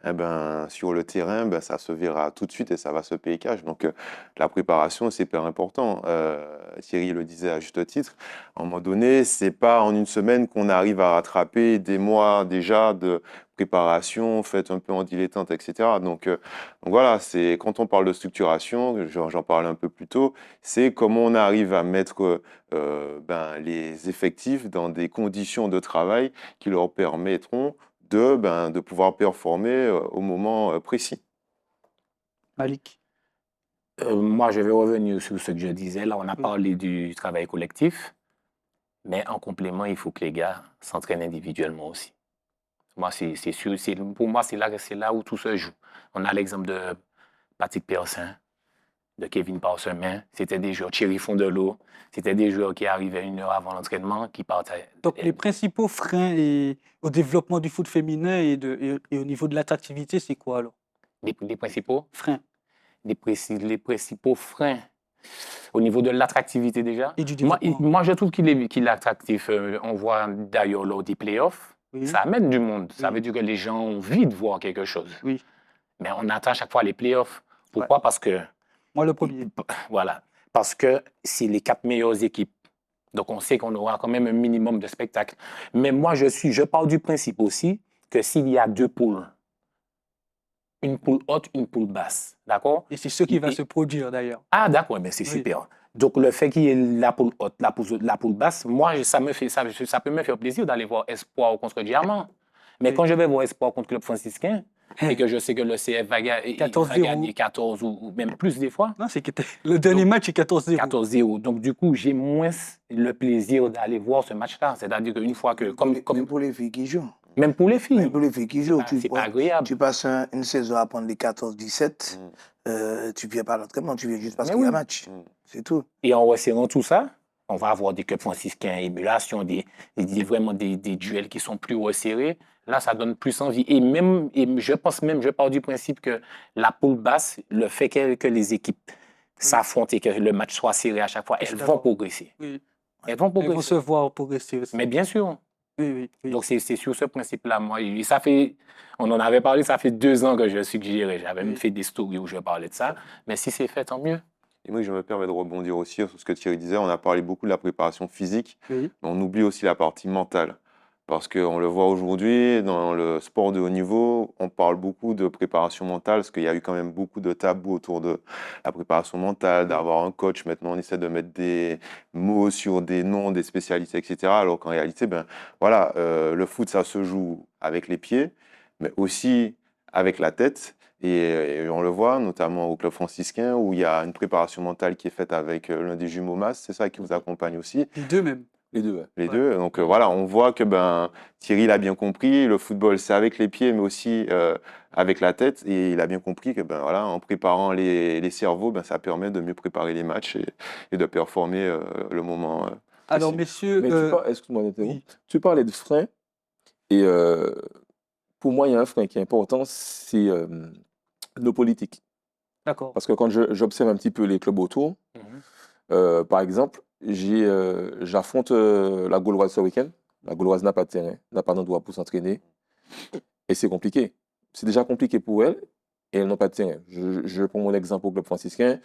eh ben, sur le terrain, ben, ça se verra tout de suite et ça va se payer cash. Donc, la préparation, c'est hyper important. Thierry le disait à juste titre. À un moment donné, ce n'est pas en une semaine qu'on arrive à rattraper des mois déjà de préparation faite un peu en dilettante, etc. Donc voilà, c'est quand on parle de structuration, j'en parlais un peu plus tôt, c'est comment on arrive à mettre ben, les effectifs dans des conditions de travail qui leur permettront de pouvoir performer au moment précis. Malik. Moi, je vais revenir sur ce que je disais. Là, on a Oui. parlé du travail collectif, mais en complément, il faut que les gars s'entraînent individuellement aussi. Moi, c'est sûr, pour moi, c'est là où tout se joue. On a l'exemple de Patrick Persson, de Kevin Parsemin. C'était des joueurs, Thierry Fondelot. C'était des joueurs qui arrivaient 1 heure avant l'entraînement, qui partaient. Donc, les principaux freins au développement du foot féminin et au niveau de l'attractivité, c'est quoi alors? Les principaux Freins les principaux freins au niveau de l'attractivité déjà. et du Moi, développement. moi, je trouve qu'il est attractif. On voit d'ailleurs lors des playoffs, Oui. ça amène du monde. Ça Oui. veut dire que les gens ont envie de voir quelque chose. Oui. Mais on attend à chaque fois les playoffs. Pourquoi? Parce que, Moi, le premier. voilà, parce que c'est les 4 meilleures équipes. Donc, on sait qu'on aura quand même un minimum de spectacle. Mais moi, je pars du principe aussi que s'il y a 2 poules, une poule haute, une poule basse, d'accord? Et c'est ce qui va Et- se produire d'ailleurs. Ah, d'accord, mais c'est Oui. super. Donc, le fait qu'il y ait la poule haute, la poule basse, moi, ça peut me faire plaisir d'aller voir Espoir contre Diamant. Mais Oui. quand je vais voir Espoir contre Club Franciscain, et que je sais que le CF va gagner 14 ou même plus des fois, Non, c'est que le dernier match est 14-0. 14-0. Donc, du coup, j'ai moins le plaisir d'aller voir ce match-là. C'est-à-dire qu'une fois que, Même pour les filles qui jouent. même pour les filles, Même pour les filles qui jouent. c'est pas agréable. Tu passes une saison à prendre les 14-17, tu ne viens pas à l'entraînement, tu viens juste parce Mais qu'il y a oui. un match. C'est tout. Et en resserrant tout ça, on va avoir des clubs franciscains, émulation, vraiment des duels qui sont plus resserrés. Là, ça donne plus envie. Et je pars du principe que la poule basse, le fait que les équipes s'affrontent et que le match soit serré à chaque fois, elles vont progresser. Oui. Elles vont Elles vont progresser. se voir progresser aussi. Mais bien sûr. Oui. Donc, c'est sur ce principe-là, moi. Et ça fait, on en avait parlé, ça fait 2 ans que je suggérais. J'avais même fait des stories où je parlais de ça. Mais si c'est fait, tant mieux. Et moi, je me permets de rebondir aussi sur ce que Thierry disait. On a parlé beaucoup de la préparation physique, Oui. mais on oublie aussi la partie mentale. Parce qu'on le voit aujourd'hui, dans le sport de haut niveau, on parle beaucoup de préparation mentale, parce qu'il y a eu quand même beaucoup de tabous autour de la préparation mentale, d'avoir un coach. Maintenant, on essaie de mettre des mots sur des noms, des spécialités, etc. Alors qu'en réalité, ben, voilà, le foot, ça se joue avec les pieds, mais aussi avec la tête. Et on le voit, notamment au club franciscain, où il y a une préparation mentale qui est faite avec l'un des jumeaux Mas, c'est ça qui vous accompagne aussi. Les deux même. Les deux, ouais. Les deux. Donc voilà, on voit que Thierry l'a bien compris. Le football, c'est avec les pieds, mais aussi avec la tête. Et il a bien compris que voilà, en préparant les cerveaux, ça permet de mieux préparer les matchs et de performer le moment. Alors, précis. messieurs, Mais excuse-moi d'interrompre. oui. Tu parlais de freins, et pour moi, il y a un frein qui est important, c'est nos politiques. D'accord. Parce que quand j'observe un petit peu les clubs autour, par exemple, j'affronte la Gauloise ce week-end. La Gauloise n'a pas de terrain, n'a pas d'endroit pour s'entraîner. Et c'est compliqué. C'est déjà compliqué pour elle et elles n'ont pas de terrain. Je prends mon exemple au club franciscain.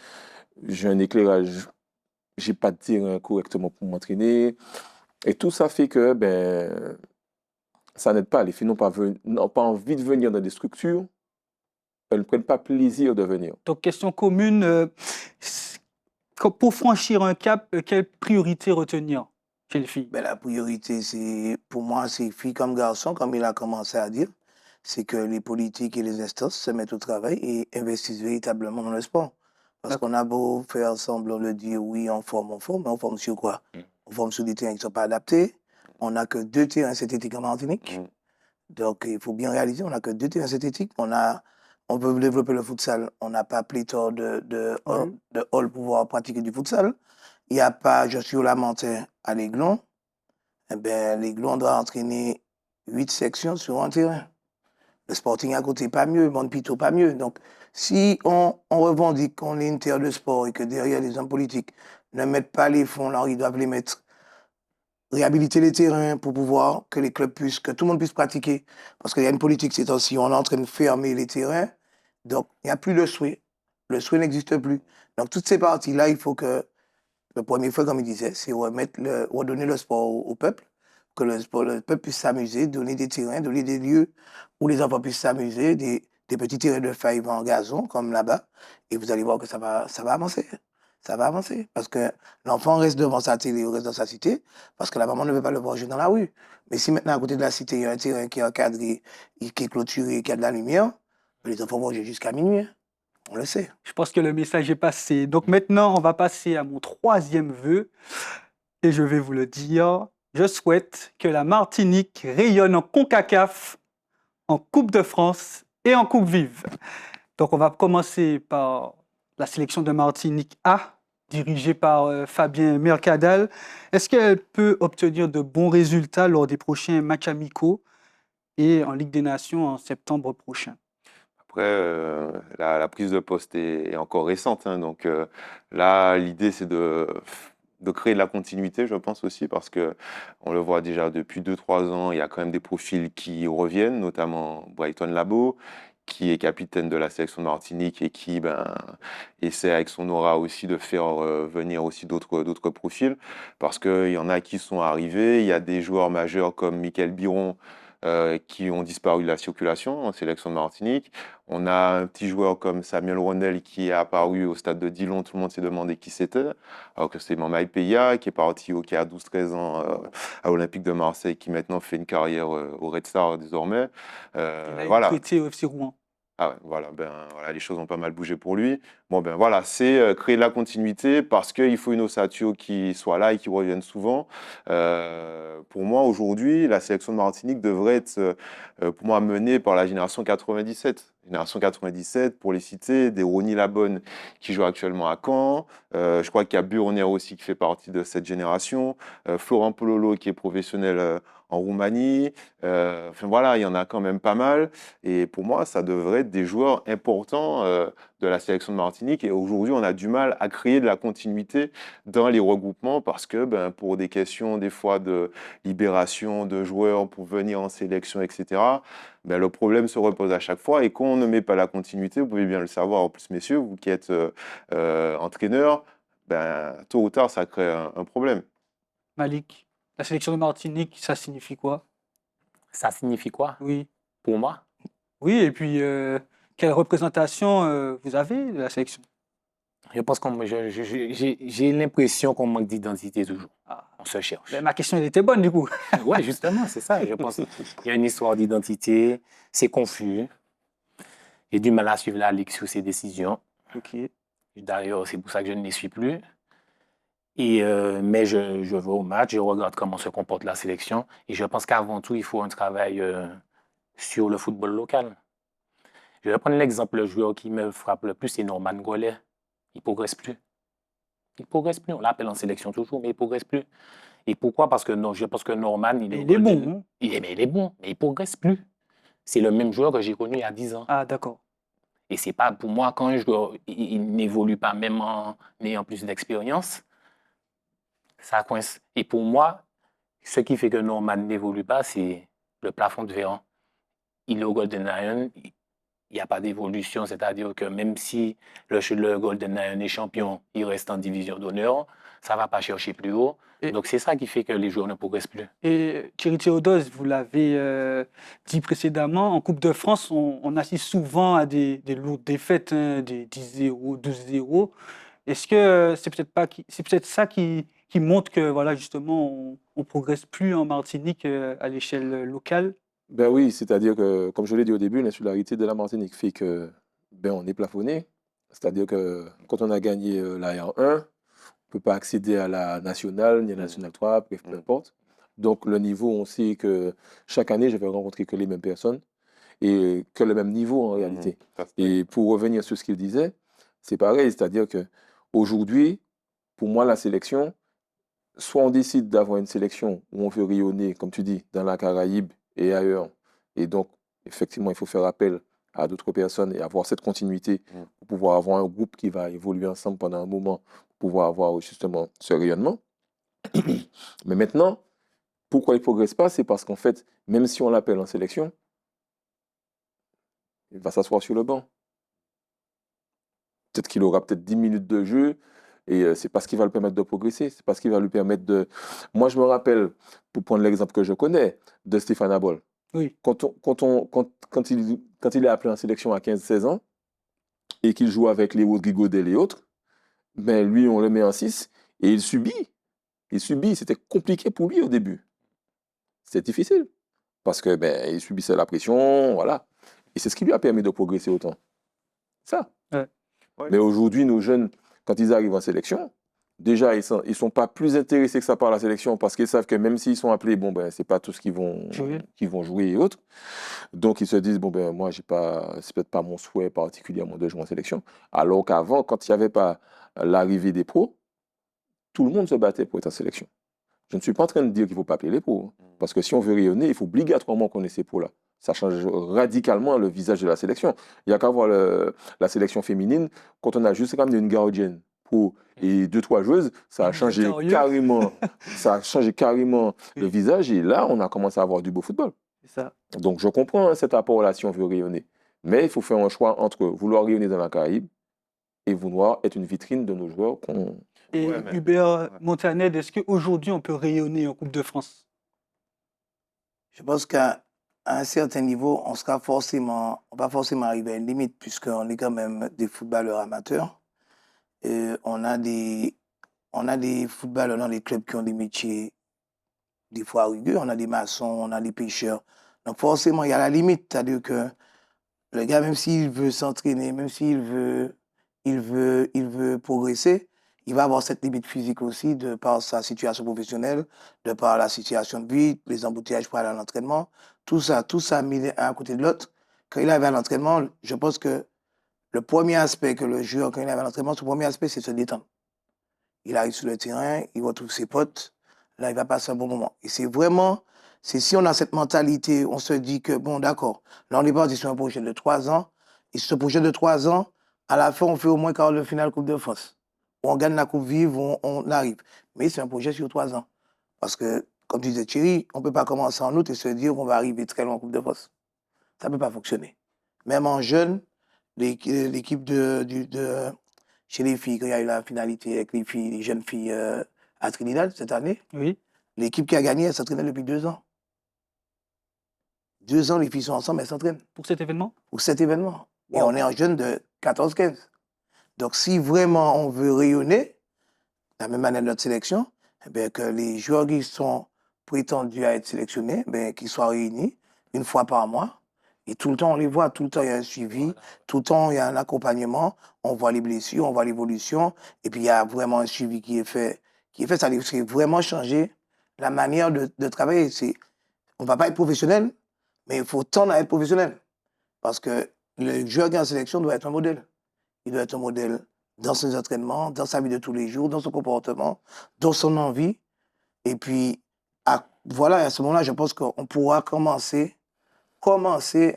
J'ai un éclairage, j'ai pas de terrain correctement pour m'entraîner. Et tout ça fait que ça n'aide pas. Les filles n'ont pas envie de venir dans des structures. Elles ne prennent pas plaisir de venir. Donc, question commune, pour franchir un cap, quelle priorité retenir? chez les filles? Ben, la priorité, pour moi, c'est filles comme garçons, comme il a commencé à dire, c'est que les politiques et les instances se mettent au travail et investissent véritablement dans le sport. Parce D'accord. qu'on a beau faire semblant de dire oui, on forme, mais on forme sur quoi? Mm. On forme sur des terrains qui ne sont pas adaptés. On n'a que 2 terrains synthétiques en Martinique. Mm. Donc, il faut bien réaliser, on n'a que 2 terrains synthétiques. On veut développer le futsal. On n'a pas pléthore de Hall. hall pour pouvoir pratiquer du futsal. Il n'y a pas, je suis au Lamentin à l'Aiglon. Eh ben, l'Aiglon doit entraîner 8 sections sur un terrain. Le Sporting à côté, pas mieux. Montpito, pas mieux. Donc, si on revendique qu'on est une terre de sport et que derrière les hommes politiques ne mettent pas les fonds là où ils doivent les mettre, réhabiliter les terrains pour pouvoir que les clubs puissent, que tout le monde puisse pratiquer. Parce qu'il y a une politique ces temps-ci, on est en train de fermer les terrains. Donc, il n'y a plus le souhait. Le souhait n'existe plus. Donc, toutes ces parties-là, il faut que le premier fois, comme il disait, c'est redonner le sport au peuple, que le peuple puisse s'amuser, donner des terrains, donner des lieux où les enfants puissent s'amuser, des petits terrains de five en gazon, comme là-bas. Et vous allez voir que ça va avancer. Ça va avancer. Parce que l'enfant reste devant sa télé ou reste dans sa cité, parce que la maman ne veut pas le voir jouer dans la rue. Mais si maintenant, à côté de la cité, il y a un terrain qui est encadré, qui est clôturé, qui a de la lumière, les enfants vont jouer jusqu'à minuit. Hein. On le sait. Je pense que le message est passé. Donc maintenant, on va passer à mon 3e vœu et je vais vous le dire. Je souhaite que la Martinique rayonne en CONCACAF, en Coupe de France et en Coupe Vive. Donc on va commencer par la sélection de Martinique A, dirigée par Fabien Mercadal. Est-ce qu'elle peut obtenir de bons résultats lors des prochains matchs amicaux et en Ligue des Nations en septembre prochain? Après, la prise de poste est encore récente, hein, donc là, l'idée, c'est de créer de la continuité, je pense aussi, parce que on le voit déjà depuis 2-3 ans, il y a quand même des profils qui reviennent, notamment Brighton Labo, qui est capitaine de la sélection de Martinique et qui essaie avec son aura aussi de faire venir aussi d'autres profils, parce qu'il y en a qui sont arrivés, il y a des joueurs majeurs comme Michael Biron, qui ont disparu de la circulation en sélection de Martinique. On a un petit joueur comme Samuel Rondel qui est apparu au stade de Dillon, tout le monde s'est demandé qui c'était, alors que c'est Mamaï Peya qui est parti qui a 12-13 ans à Olympique de Marseille, qui maintenant fait une carrière au Red Star désormais. Il a été Voilà. prêté au FC Rouen. Ah ouais, voilà, voilà, les choses ont pas mal bougé pour lui. Bon, voilà, c'est créer de la continuité parce qu'il faut une ossature qui soit là et qui revienne souvent. Pour moi, aujourd'hui, la sélection de Martinique devrait être, pour moi, menée par la génération 97. Génération 97, pour les citer, des Ronny Labonne qui joue actuellement à Caen. Je crois qu'il y a Burner aussi qui fait partie de cette génération. Florent Pololo qui est professionnel en Roumanie. Enfin voilà, il y en a quand même pas mal. Et pour moi, ça devrait être des joueurs importants de la sélection de Martinique. Et aujourd'hui, on a du mal à créer de la continuité dans les regroupements parce que pour des questions des fois de libération de joueurs pour venir en sélection, etc., le problème se repose à chaque fois. Et quand on ne met pas la continuité, vous pouvez bien le savoir, en plus, messieurs, vous qui êtes entraîneurs, tôt ou tard, ça crée un problème. Malik, la sélection de Martinique, ça signifie quoi? Ça signifie quoi Oui. pour moi? Oui, et puis quelle représentation vous avez de la sélection? Je pense que j'ai l'impression qu'on manque d'identité toujours. Ah. On se cherche. Ma question elle était bonne du coup. Ouais, justement, c'est ça. Je pense qu'il y a une histoire d'identité, c'est confus. J'ai du mal à suivre la Ligue sur ses décisions. Ok. D'ailleurs, c'est pour ça que je ne les suis plus. Mais je vais au match, je regarde comment se comporte la sélection. Et je pense qu'avant tout, il faut un travail sur le football local. Je vais prendre l'exemple, le joueur qui me frappe le plus, c'est Norman Goulet. Il ne progresse plus. Il ne progresse plus. On l'appelle en sélection toujours, mais il ne progresse plus. Et pourquoi? Parce que je pense que Norman, il est bon. Hein? Il est bon, mais il ne progresse plus. C'est le même joueur que j'ai connu il y a 10 ans. Ah, d'accord. Et c'est pas pour moi, quand un joueur il n'évolue pas, même en ayant plus d'expérience, ça coince. Et pour moi, ce qui fait que Norman n'évolue pas, c'est le plafond de verre. Il est au Golden Lion, il n'y a pas d'évolution, c'est-à-dire que même si le Golden Lion est champion, il reste en division d'honneur, ça ne va pas chercher plus haut. Donc c'est ça qui fait que les joueurs ne progressent plus. Et Thierry Théodos, vous l'avez dit précédemment, en Coupe de France, on assiste souvent à des lourdes défaites, hein, des 10-0, 12-0. Est-ce que c'est peut-être ça qui qui montrent que, voilà, justement, on progresse plus en Martinique à l'échelle locale. Ben oui, c'est-à-dire que, comme je l'ai dit au début, l'insularité de la Martinique fait que ben, on est plafonné. C'est-à-dire que quand on a gagné la R1, on ne peut pas accéder à la nationale, ni à la nationale 3, bref, peu importe. Donc le niveau, on sait que chaque année, je vais rencontrer que les mêmes personnes et que le même niveau en réalité. Et pour revenir sur ce qu'il disait, c'est pareil, c'est-à-dire que aujourd'hui, pour moi, la sélection, soit on décide d'avoir une sélection où on veut rayonner, comme tu dis, dans la Caraïbe et ailleurs. Et donc, effectivement, il faut faire appel à d'autres personnes et avoir cette continuité pour pouvoir avoir un groupe qui va évoluer ensemble pendant un moment, pour pouvoir avoir justement ce rayonnement. Mais maintenant, pourquoi il ne progresse pas? C'est parce qu'en fait, même si on l'appelle en sélection, il va s'asseoir sur le banc. Peut-être qu'il aura peut-être 10 minutes de jeu et c'est pas ce qui va le permettre de progresser. C'est pas ce qui va lui permettre de... Moi, je me rappelle, pour prendre l'exemple que je connais, de Stéphane Abol. Oui. Quand il est appelé en sélection à 15-16 ans et qu'il joue avec les Rodrigo Del et autres, ben lui, on le met en 6 et il subit. Il subit. C'était compliqué pour lui au début. C'était difficile parce que ben, il subissait la pression, voilà. Et c'est ce qui lui a permis de progresser autant. Ça. Ouais. Mais aujourd'hui, nos jeunes, quand ils arrivent en sélection, déjà, ils sont pas plus intéressés que ça par la sélection parce qu'ils savent que même s'ils sont appelés, bon, ben, c'est pas tous qui vont jouer et autres. Donc, ils se disent, bon, ben, moi, c'est peut-être pas mon souhait particulièrement de jouer en sélection. Alors qu'avant, quand il n'y avait pas l'arrivée des pros, tout le monde se battait pour être en sélection. Je ne suis pas en train de dire qu'il ne faut pas appeler les pros. Parce que si on veut rayonner, il faut obligatoirement qu'on ait ces pros-là. Ça change radicalement le visage de la sélection. Il n'y a qu'à voir la sélection féminine. Quand on a juste ramené une gardienne pro et 2-3 joueuses, ça a changé carrément, le visage. Et là, on a commencé à avoir du beau football. C'est ça. Donc, je comprends cet apport-là si on veut rayonner. Mais il faut faire un choix entre vouloir rayonner dans la Caraïbe et vouloir être une vitrine de nos joueurs qu'on... Et Hubert Montanet, est-ce qu'aujourd'hui, on peut rayonner en Coupe de France? Je pense qu'à un certain niveau, on va forcément arriver à une limite, puisqu'on est quand même des footballeurs amateurs. Et on a des footballeurs dans les clubs qui ont des métiers des fois rugueux. On a des maçons, on a des pêcheurs. Donc forcément, il y a la limite. C'est-à-dire que le gars, même s'il veut s'entraîner, même s'il veut progresser, il va avoir cette limite physique aussi de par sa situation professionnelle, de par la situation de vie, les embouteillages pour aller à l'entraînement. Tout ça mis à côté de l'autre. Quand il arrive à l'entraînement, je pense que le premier aspect que le joueur, quand il arrive à l'entraînement, son premier aspect, c'est de se détendre. Il arrive sur le terrain, il retrouve ses potes, là, il va passer un bon moment. Et c'est si on a cette mentalité, on se dit que, bon, d'accord, là, on est parti sur un projet de 3 ans, et ce projet de 3 ans, à la fin, on fait au moins quart de finale Coupe de France. On gagne la Coupe vive, on arrive. Mais c'est un projet sur 3 ans. Parce que, comme disait Thierry, on ne peut pas commencer en août et se dire qu'on va arriver très loin en Coupe de France. Ça ne peut pas fonctionner. Même en jeune, l'équipe chez les filles, quand il y a eu la finalité avec les jeunes filles à Trinidad cette année, l'équipe qui a gagné, elle s'entraînait depuis 2 ans. 2 ans, les filles sont ensemble, elles s'entraînent. Pour cet événement? Pour cet événement. Wow. Et on est en jeune de 14-15. Donc, si vraiment on veut rayonner, de la même manière de notre sélection, eh bien, que les joueurs qui sont prétendus à être sélectionnés, qu'ils soient réunis une fois par mois. Et tout le temps, on les voit, tout le temps, il y a un suivi, tout le temps, il y a un accompagnement, on voit les blessures, on voit l'évolution, et puis il y a vraiment un suivi qui est fait. C'est vraiment changer la manière de travailler. On ne va pas être professionnel, mais il faut tendre à être professionnel. Parce que le joueur qui est en sélection doit être un modèle. Il doit être un modèle dans ses entraînements, dans sa vie de tous les jours, dans son comportement, dans son envie. Et puis, voilà, à ce moment-là, je pense qu'on pourra commencer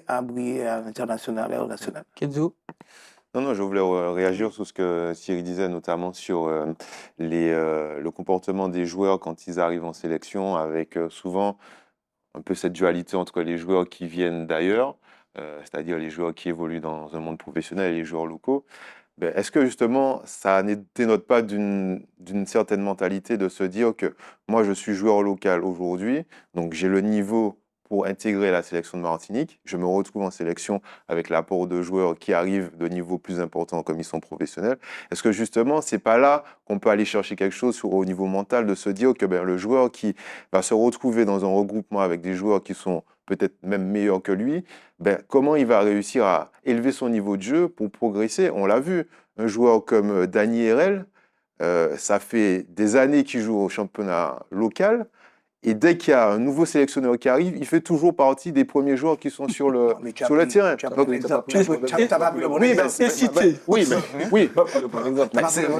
à briller à l'international et au national. Kenzo? Non, je voulais réagir sur ce que Thierry disait, notamment sur le comportement des joueurs quand ils arrivent en sélection, avec souvent un peu cette dualité entre les joueurs qui viennent d'ailleurs, c'est-à-dire les joueurs qui évoluent dans un monde professionnel et les joueurs locaux. Est-ce que justement, ça ne dénote pas d'une certaine mentalité de se dire que moi, je suis joueur local aujourd'hui, donc j'ai le niveau pour intégrer la sélection de Martinique. Je me retrouve en sélection avec l'apport de joueurs qui arrivent de niveau plus important comme ils sont professionnels. Est-ce que justement, c'est pas là qu'on peut aller chercher quelque chose au niveau mental, de se dire que le joueur qui va se retrouver dans un regroupement avec des joueurs qui sont peut-être même meilleurs que lui, comment il va réussir à élever son niveau de jeu pour progresser? On l'a vu, un joueur comme Dany Herrel, ça fait des années qu'il joue au championnat local. Et dès qu'il y a un nouveau sélectionneur qui arrive, il fait toujours partie des premiers joueurs qui sont sur le terrain.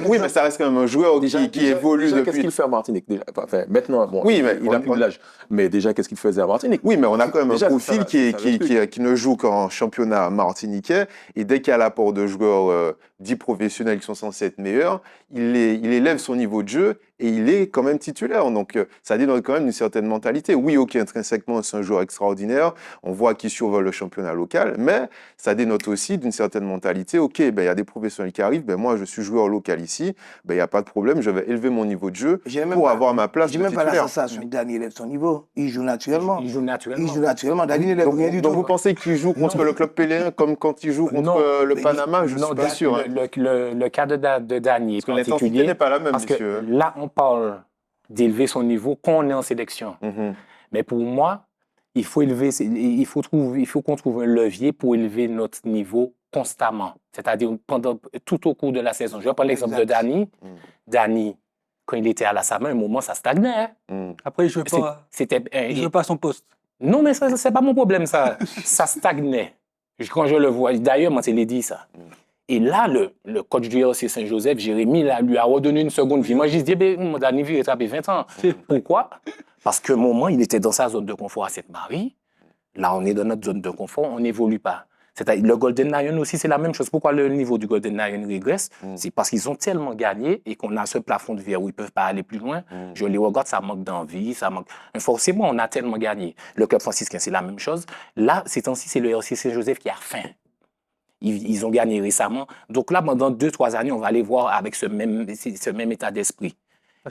Oui, mais ça reste quand même un joueur qui évolue Qu'est-ce depuis. qu'il fait à Martinique déjà? Enfin, maintenant, bon, Oui, mais il a plus de l'âge. Mais déjà, qu'est-ce qu'il faisait à Martinique? Oui, mais on a quand même Déjà, un profil qui ne joue qu'en championnat martiniquais. Et dès qu'il y a l'apport de joueurs dits professionnels qui sont censés être meilleurs, il élève son niveau de jeu et il est quand même titulaire. Donc, ça dénote quand même une certaine mentalité. Oui, ok, intrinsèquement, c'est un joueur extraordinaire. On voit qu'il survole le championnat local, mais ça dénote aussi d'une certaine mentalité. Ok, il y a des professionnels qui arrivent. Moi, je suis joueur local ici. Il n'y a pas de problème. Je vais élever mon niveau de jeu pour avoir ma place de J'ai même pas la titulaire. sensation que Dany élève son niveau. Il joue naturellement. Il joue naturellement. Il joue naturellement. Dany n'élève rien du Donc, tout. vous pensez qu'il joue contre le club péléen comme quand il joue contre Non, le Panama? Je ne suis pas sûr. Le cas de Dany est Parce que l'intensité particulier n'est pas la même, parce que monsieur. là, on parle d'élever son niveau quand on est en sélection. Mhm. Mais pour moi, il faut qu'on trouve un levier pour élever notre niveau constamment. C'est-à-dire tout au cours de la saison. Je vais prendre l'exemple de Dany. Dany, quand il était à la Sama, à un moment, ça stagnait. Hein. Mhm. Après, il ne jouait pas à son poste. Non, mais ça, c'est pas mon problème, ça. Ça stagnait. Quand je le vois, d'ailleurs, moi, je l'ai dit ça. Et là, le coach du RC Saint-Joseph, Jérémy, lui a redonné une seconde vie. Moi, je dis, Dany il a 20 ans. Pourquoi? Parce qu'à un moment, il était dans sa zone de confort à Sainte-Marie. Là, on est dans notre zone de confort, on n'évolue pas. C'est-à-dire, le Golden Lion aussi, c'est la même chose. Pourquoi le niveau du Golden Lion régresse? C'est parce qu'ils ont tellement gagné et qu'on a ce plafond de verre où ils ne peuvent pas aller plus loin. Je les regarde, ça manque d'envie, ça manque... Forcément, on a tellement gagné. Le club franciscain, c'est la même chose. Là, ces temps-ci, c'est le RC Saint-Joseph qui a faim. Ils ont gagné récemment. Donc là, pendant 2-3 années, on va aller voir avec ce même état d'esprit.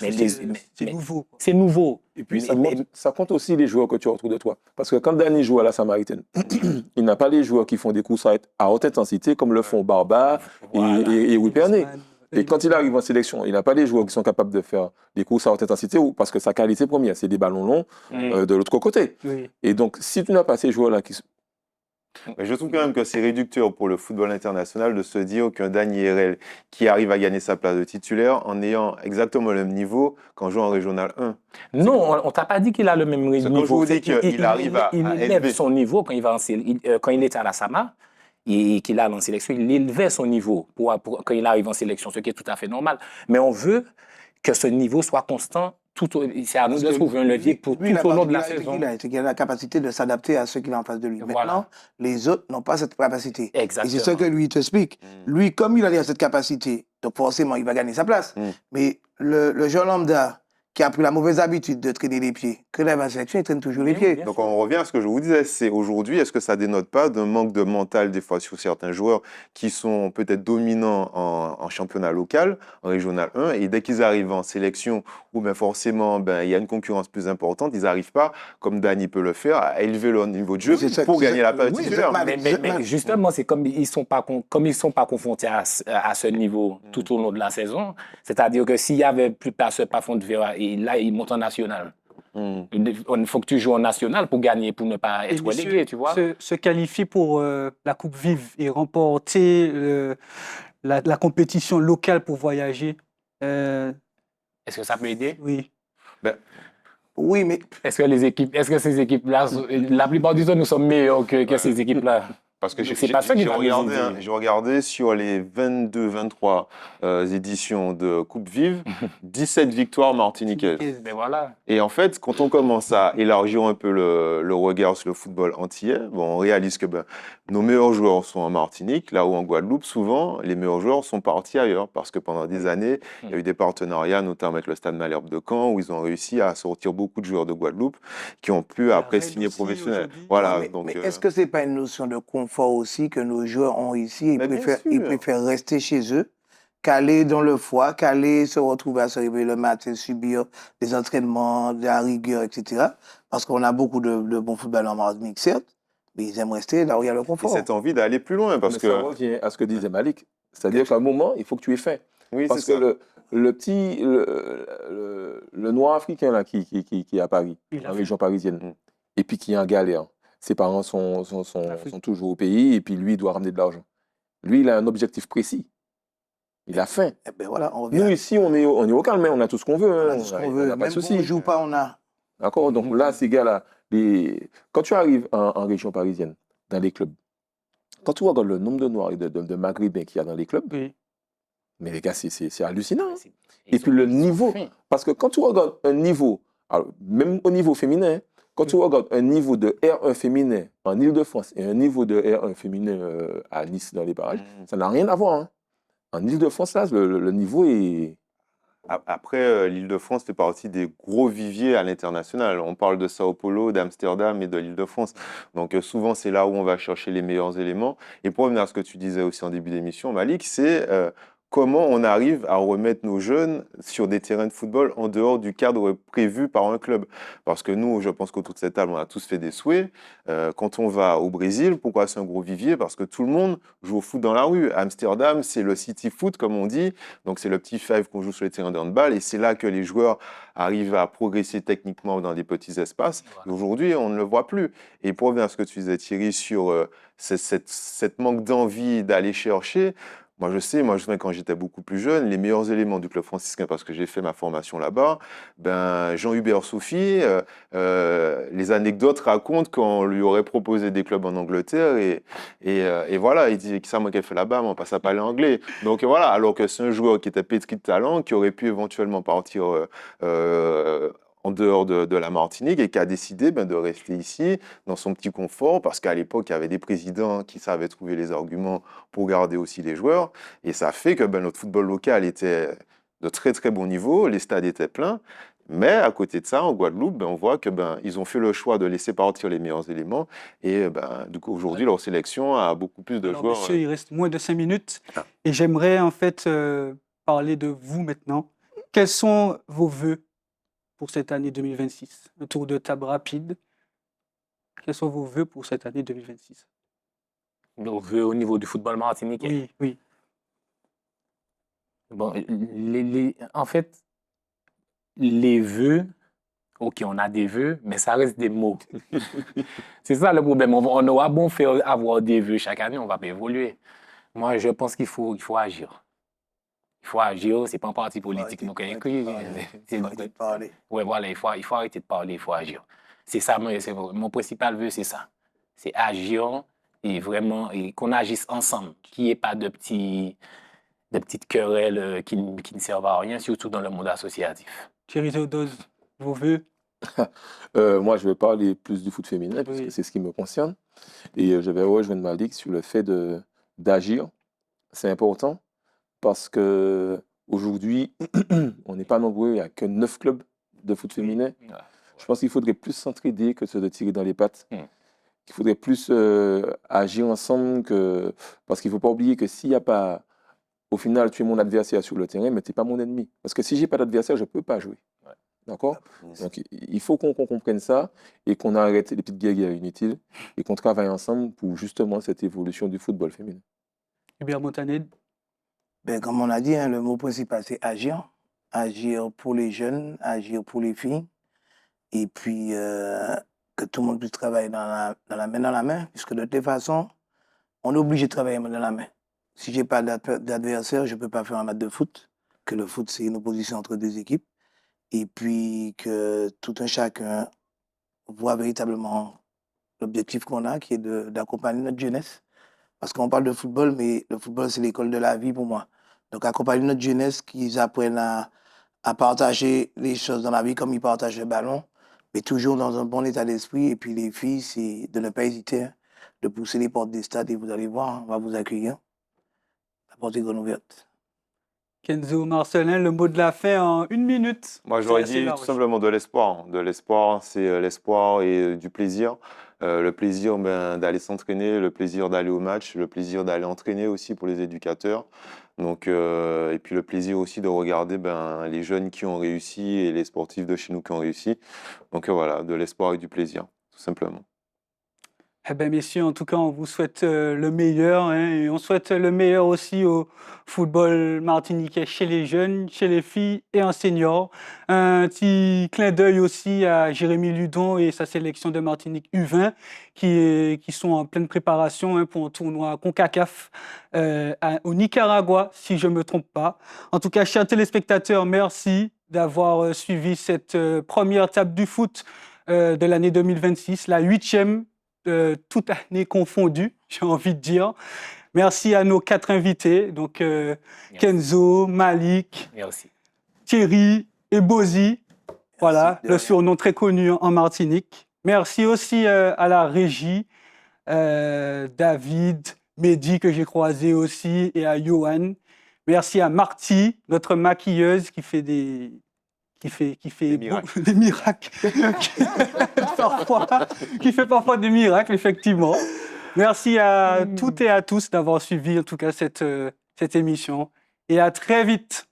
Mais c'est nouveau. C'est nouveau. Et puis, ça compte aussi les joueurs que tu as autour de toi. Parce que quand Dany joue à la Samaritaine, il n'a pas les joueurs qui font des courses à haute intensité comme le font Barba et Wiperney. Et quand il arrive en sélection, il n'a pas les joueurs qui sont capables de faire des courses à haute intensité parce que sa qualité première, c'est des ballons longs de l'autre côté. Oui. Et donc, si tu n'as pas ces joueurs-là qui... Mais je trouve quand même que c'est réducteur pour le football international de se dire qu'un Dany Herrel qui arrive à gagner sa place de titulaire en ayant exactement le même niveau qu'en jouant en Régional 1. Non, on t'a pas dit qu'il a le même niveau. Quand je vous dis qu'il arrive à élève élever son niveau quand il était à la Sama et qu'il a en sélection, il élevait son niveau quand il arrive en sélection, ce qui est tout à fait normal. Mais on veut que ce niveau soit constant. C'est à nous de trouver un levier pour tout au long de la saison. Il a la capacité de s'adapter à ceux qu'il a en face de lui. Voilà. Maintenant, les autres n'ont pas cette capacité. Exactement. Et c'est ce que lui t'explique. Lui, comme il a cette capacité, donc forcément, il va gagner sa place. Mais le jeune lambda qui a pris la mauvaise habitude de traîner les pieds, que la sélection, il traîne toujours les pieds. Donc on revient à ce que je vous disais, c'est aujourd'hui, est-ce que ça dénote pas d'un manque de mental des fois sur certains joueurs qui sont peut-être dominants en championnat local, en régional 1, et dès qu'ils arrivent en sélection où forcément il y a une concurrence plus importante, ils n'arrivent pas, comme Dany peut le faire, à élever leur niveau de jeu pour gagner la place titulaire. Mais justement, c'est comme ils sont pas confrontés à ce niveau tout au long de la saison. C'est-à-dire que s'il y avait plus ce plafond de verre, et là, ils montent en national. Il faut que tu joues en national pour gagner, pour ne pas être relégué, tu vois. Se qualifier pour la Coupe Vive et remporter la compétition locale pour voyager. Est-ce que ça peut aider? Oui. Oui, mais... Est-ce que ces équipes-là, la plupart du temps, nous sommes meilleurs que ces équipes-là? Parce que j'ai regardé sur les 22-23 éditions de Coupe Vive, 17 victoires martiniquaises. Mais voilà. Et en fait, quand on commence à élargir un peu le regard sur le football antillais, on réalise que nos meilleurs joueurs sont en Martinique, là où en Guadeloupe, souvent, les meilleurs joueurs sont partis ailleurs. Parce que pendant des années, il y a eu des partenariats, notamment avec le Stade Malherbe de Caen, où ils ont réussi à sortir beaucoup de joueurs de Guadeloupe qui ont pu après signer professionnel. Voilà, mais est-ce que ce n'est pas une notion de confort aussi que nos joueurs ont ici? Ils préfèrent rester chez eux caler dans le foie, caler, se retrouver à se réveiller le matin, subir des entraînements, de la rigueur, etc. Parce qu'on a beaucoup de bons footballeurs en Martinique, certes, mais ils aiment rester là où il y a le Et confort. cette envie d'aller plus loin, parce Mais ça que revient à ce que disait Malik. C'est-à-dire qu'à un moment, il faut que tu aies faim. oui, c'est Parce que ça. le noir africain là, qui est à Paris, Il a en fait. région parisienne, Mm. et puis qui est en galère, ses parents sont Afrique. toujours au pays, et puis lui, il doit ramener de l'argent. Lui, il a un objectif précis. Il a faim. Eh ben voilà, on revient. Nous, ici, on est au calme, hein, on a tout ce qu'on veut. On Hein, a tout ce qu'on on veut. n'a pas de Même quand on ne souci. joue pas, on a. D'accord? Donc là, ces gars-là, quand tu arrives en région parisienne, dans les clubs, quand tu regardes le nombre de Noirs et de Maghrébins qu'il y a dans les clubs, Oui. mais les gars, c'est hallucinant. Hein. Ils Et puis ont- le ils ont niveau, faim. parce que quand tu regardes un niveau, alors, même au niveau féminin, hein, quand tu regardes un niveau de R1 féminin en Île-de-France et un niveau de R1 féminin à Nice dans les barrages, ça n'a rien à voir. Hein. En Île-de-France, là, le niveau est... Après, l'Île-de-France fait partie des gros viviers à l'international. On parle de Sao Paulo, d'Amsterdam et de l'Île-de-France. Donc souvent, c'est là où on va chercher les meilleurs éléments. Et pour revenir à ce que tu disais aussi en début d'émission, Malik, c'est comment on arrive à remettre nos jeunes sur des terrains de football en dehors du cadre prévu par un club. Parce que nous, je pense qu'autour de cette table, on a tous fait des souhaits. Quand on va au Brésil, pourquoi c'est un gros vivier? Parce que tout le monde joue au foot dans la rue. À Amsterdam, c'est le city foot, comme on dit. Donc, c'est le petit five qu'on joue sur les terrains de handball. Et c'est là que les joueurs arrivent à progresser techniquement dans des petits espaces. Et aujourd'hui, on ne le voit plus. Et pour revenir à ce que tu disais, Thierry, sur cette manque d'envie d'aller chercher, moi, je sais, quand j'étais beaucoup plus jeune, les meilleurs éléments du club franciscain, parce que j'ai fait ma formation là-bas, ben, Jean-Hubert Sophie, les anecdotes racontent qu'on lui aurait proposé des clubs en Angleterre et voilà, il dit que ça, moi, qu'elle fait là-bas, mais on passe à parler anglais. Donc voilà, alors que c'est un joueur qui était pétri de talent, qui aurait pu éventuellement partir en dehors de la Martinique et qui a décidé de rester ici dans son petit confort parce qu'à l'époque, il y avait des présidents qui savaient trouver les arguments pour garder aussi les joueurs. Et ça fait que notre football local était de très très bon niveau, les stades étaient pleins. Mais à côté de ça, en Guadeloupe, on voit que ils ont fait le choix de laisser partir les meilleurs éléments. Et du coup, aujourd'hui, leur sélection a beaucoup plus de Alors, joueurs. monsieur, il reste moins de 5 minutes. Ah. Et j'aimerais en fait parler de vous maintenant. Quels sont vos vœux pour cette année 2026? Un tour de table rapide. Quels sont vos vœux pour cette année 2026? Nos vœux au niveau du football martiniquais. Oui, oui. Bon, en fait, les vœux, ok, on a des vœux, mais ça reste des mots. C'est ça le problème. On aura bon faire avoir des vœux chaque année, on va pas évoluer. Moi, je pense qu'il faut agir. Il faut agir, c'est pas un parti politique. Donc, ouais, voilà, il faut arrêter de parler, il faut agir. C'est ça, mon principal vœu, c'est ça. C'est agir et vraiment et qu'on agisse ensemble, qu'il n'y ait pas de petites querelles qui ne servent à rien, surtout dans le monde associatif. Thierry Théodose, vos vœux? Moi, je vais parler plus du foot féminin, parce que c'est ce qui me concerne. Et je vais rejoindre Malik sur le fait d'agir. C'est important, parce qu'aujourd'hui, on n'est pas nombreux, il n'y a que 9 clubs de foot féminin. Je pense qu'il faudrait plus s'entraider que de tirer dans les pattes. Il faudrait plus agir ensemble, parce qu'il ne faut pas oublier que s'il n'y a pas... Au final, tu es mon adversaire sur le terrain, mais tu n'es pas mon ennemi. Parce que si je n'ai pas d'adversaire, je ne peux pas jouer. D'accord? Donc, il faut qu'on comprenne ça et qu'on arrête les petites guerres inutiles et qu'on travaille ensemble pour justement cette évolution du football féminin. Hubert Montanet? Comme on a dit, le mot principal, c'est agir. Agir pour les jeunes, agir pour les filles. Et puis, que tout le monde puisse travailler dans la main dans la main, puisque de toute façon, on est obligé de travailler main dans la main. Si je n'ai pas d'adversaire, je ne peux pas faire un match de foot, que le foot, c'est une opposition entre deux équipes. Et puis que tout un chacun voit véritablement l'objectif qu'on a, qui est d'accompagner notre jeunesse. Parce qu'on parle de football, mais le football, c'est l'école de la vie pour moi. Donc accompagner notre jeunesse, qu'ils apprennent à partager les choses dans la vie comme ils partagent le ballon, mais toujours dans un bon état d'esprit. Et puis les filles, c'est de ne pas hésiter, de pousser les portes des stades et vous allez voir, on va vous accueillir. La porte est grande ouverte. Kenzo Marcelin, le mot de la fin en 1 minute. Moi, j'aurais C'est assez dit large. tout simplement de l'espoir. De l'espoir, c'est l'espoir et du plaisir. Le plaisir d'aller s'entraîner, le plaisir d'aller au match, le plaisir d'aller entraîner aussi pour les éducateurs. Donc, et puis le plaisir aussi de regarder les jeunes qui ont réussi et les sportifs de chez nous qui ont réussi. Donc voilà, de l'espoir et du plaisir, tout simplement. Eh bien, messieurs, en tout cas, on vous souhaite le meilleur, hein, et on souhaite le meilleur aussi au football martiniquais chez les jeunes, chez les filles et en senior. Un petit clin d'œil aussi à Jérémy Ludon et sa sélection de Martinique U20 qui sont en pleine préparation, hein, pour un tournoi CONCACAF au Nicaragua, si je ne me trompe pas. En tout cas, chers téléspectateurs, merci d'avoir suivi cette première table du foot de l'année 2026, la 8e. Toute année confondue, j'ai envie de dire. Merci à nos 4 invités, donc Kenzo, Malik, Merci. Thierry et Bozy. Voilà, de le rien. surnom très connu en Martinique. Merci aussi à la régie, David, Mehdi que j'ai croisé aussi, et à Johan. Merci à Marty, notre maquilleuse qui fait des miracles. des miracles. Qui fait parfois des miracles, effectivement. Merci à toutes et à tous d'avoir suivi en tout cas cette émission. Et à très vite.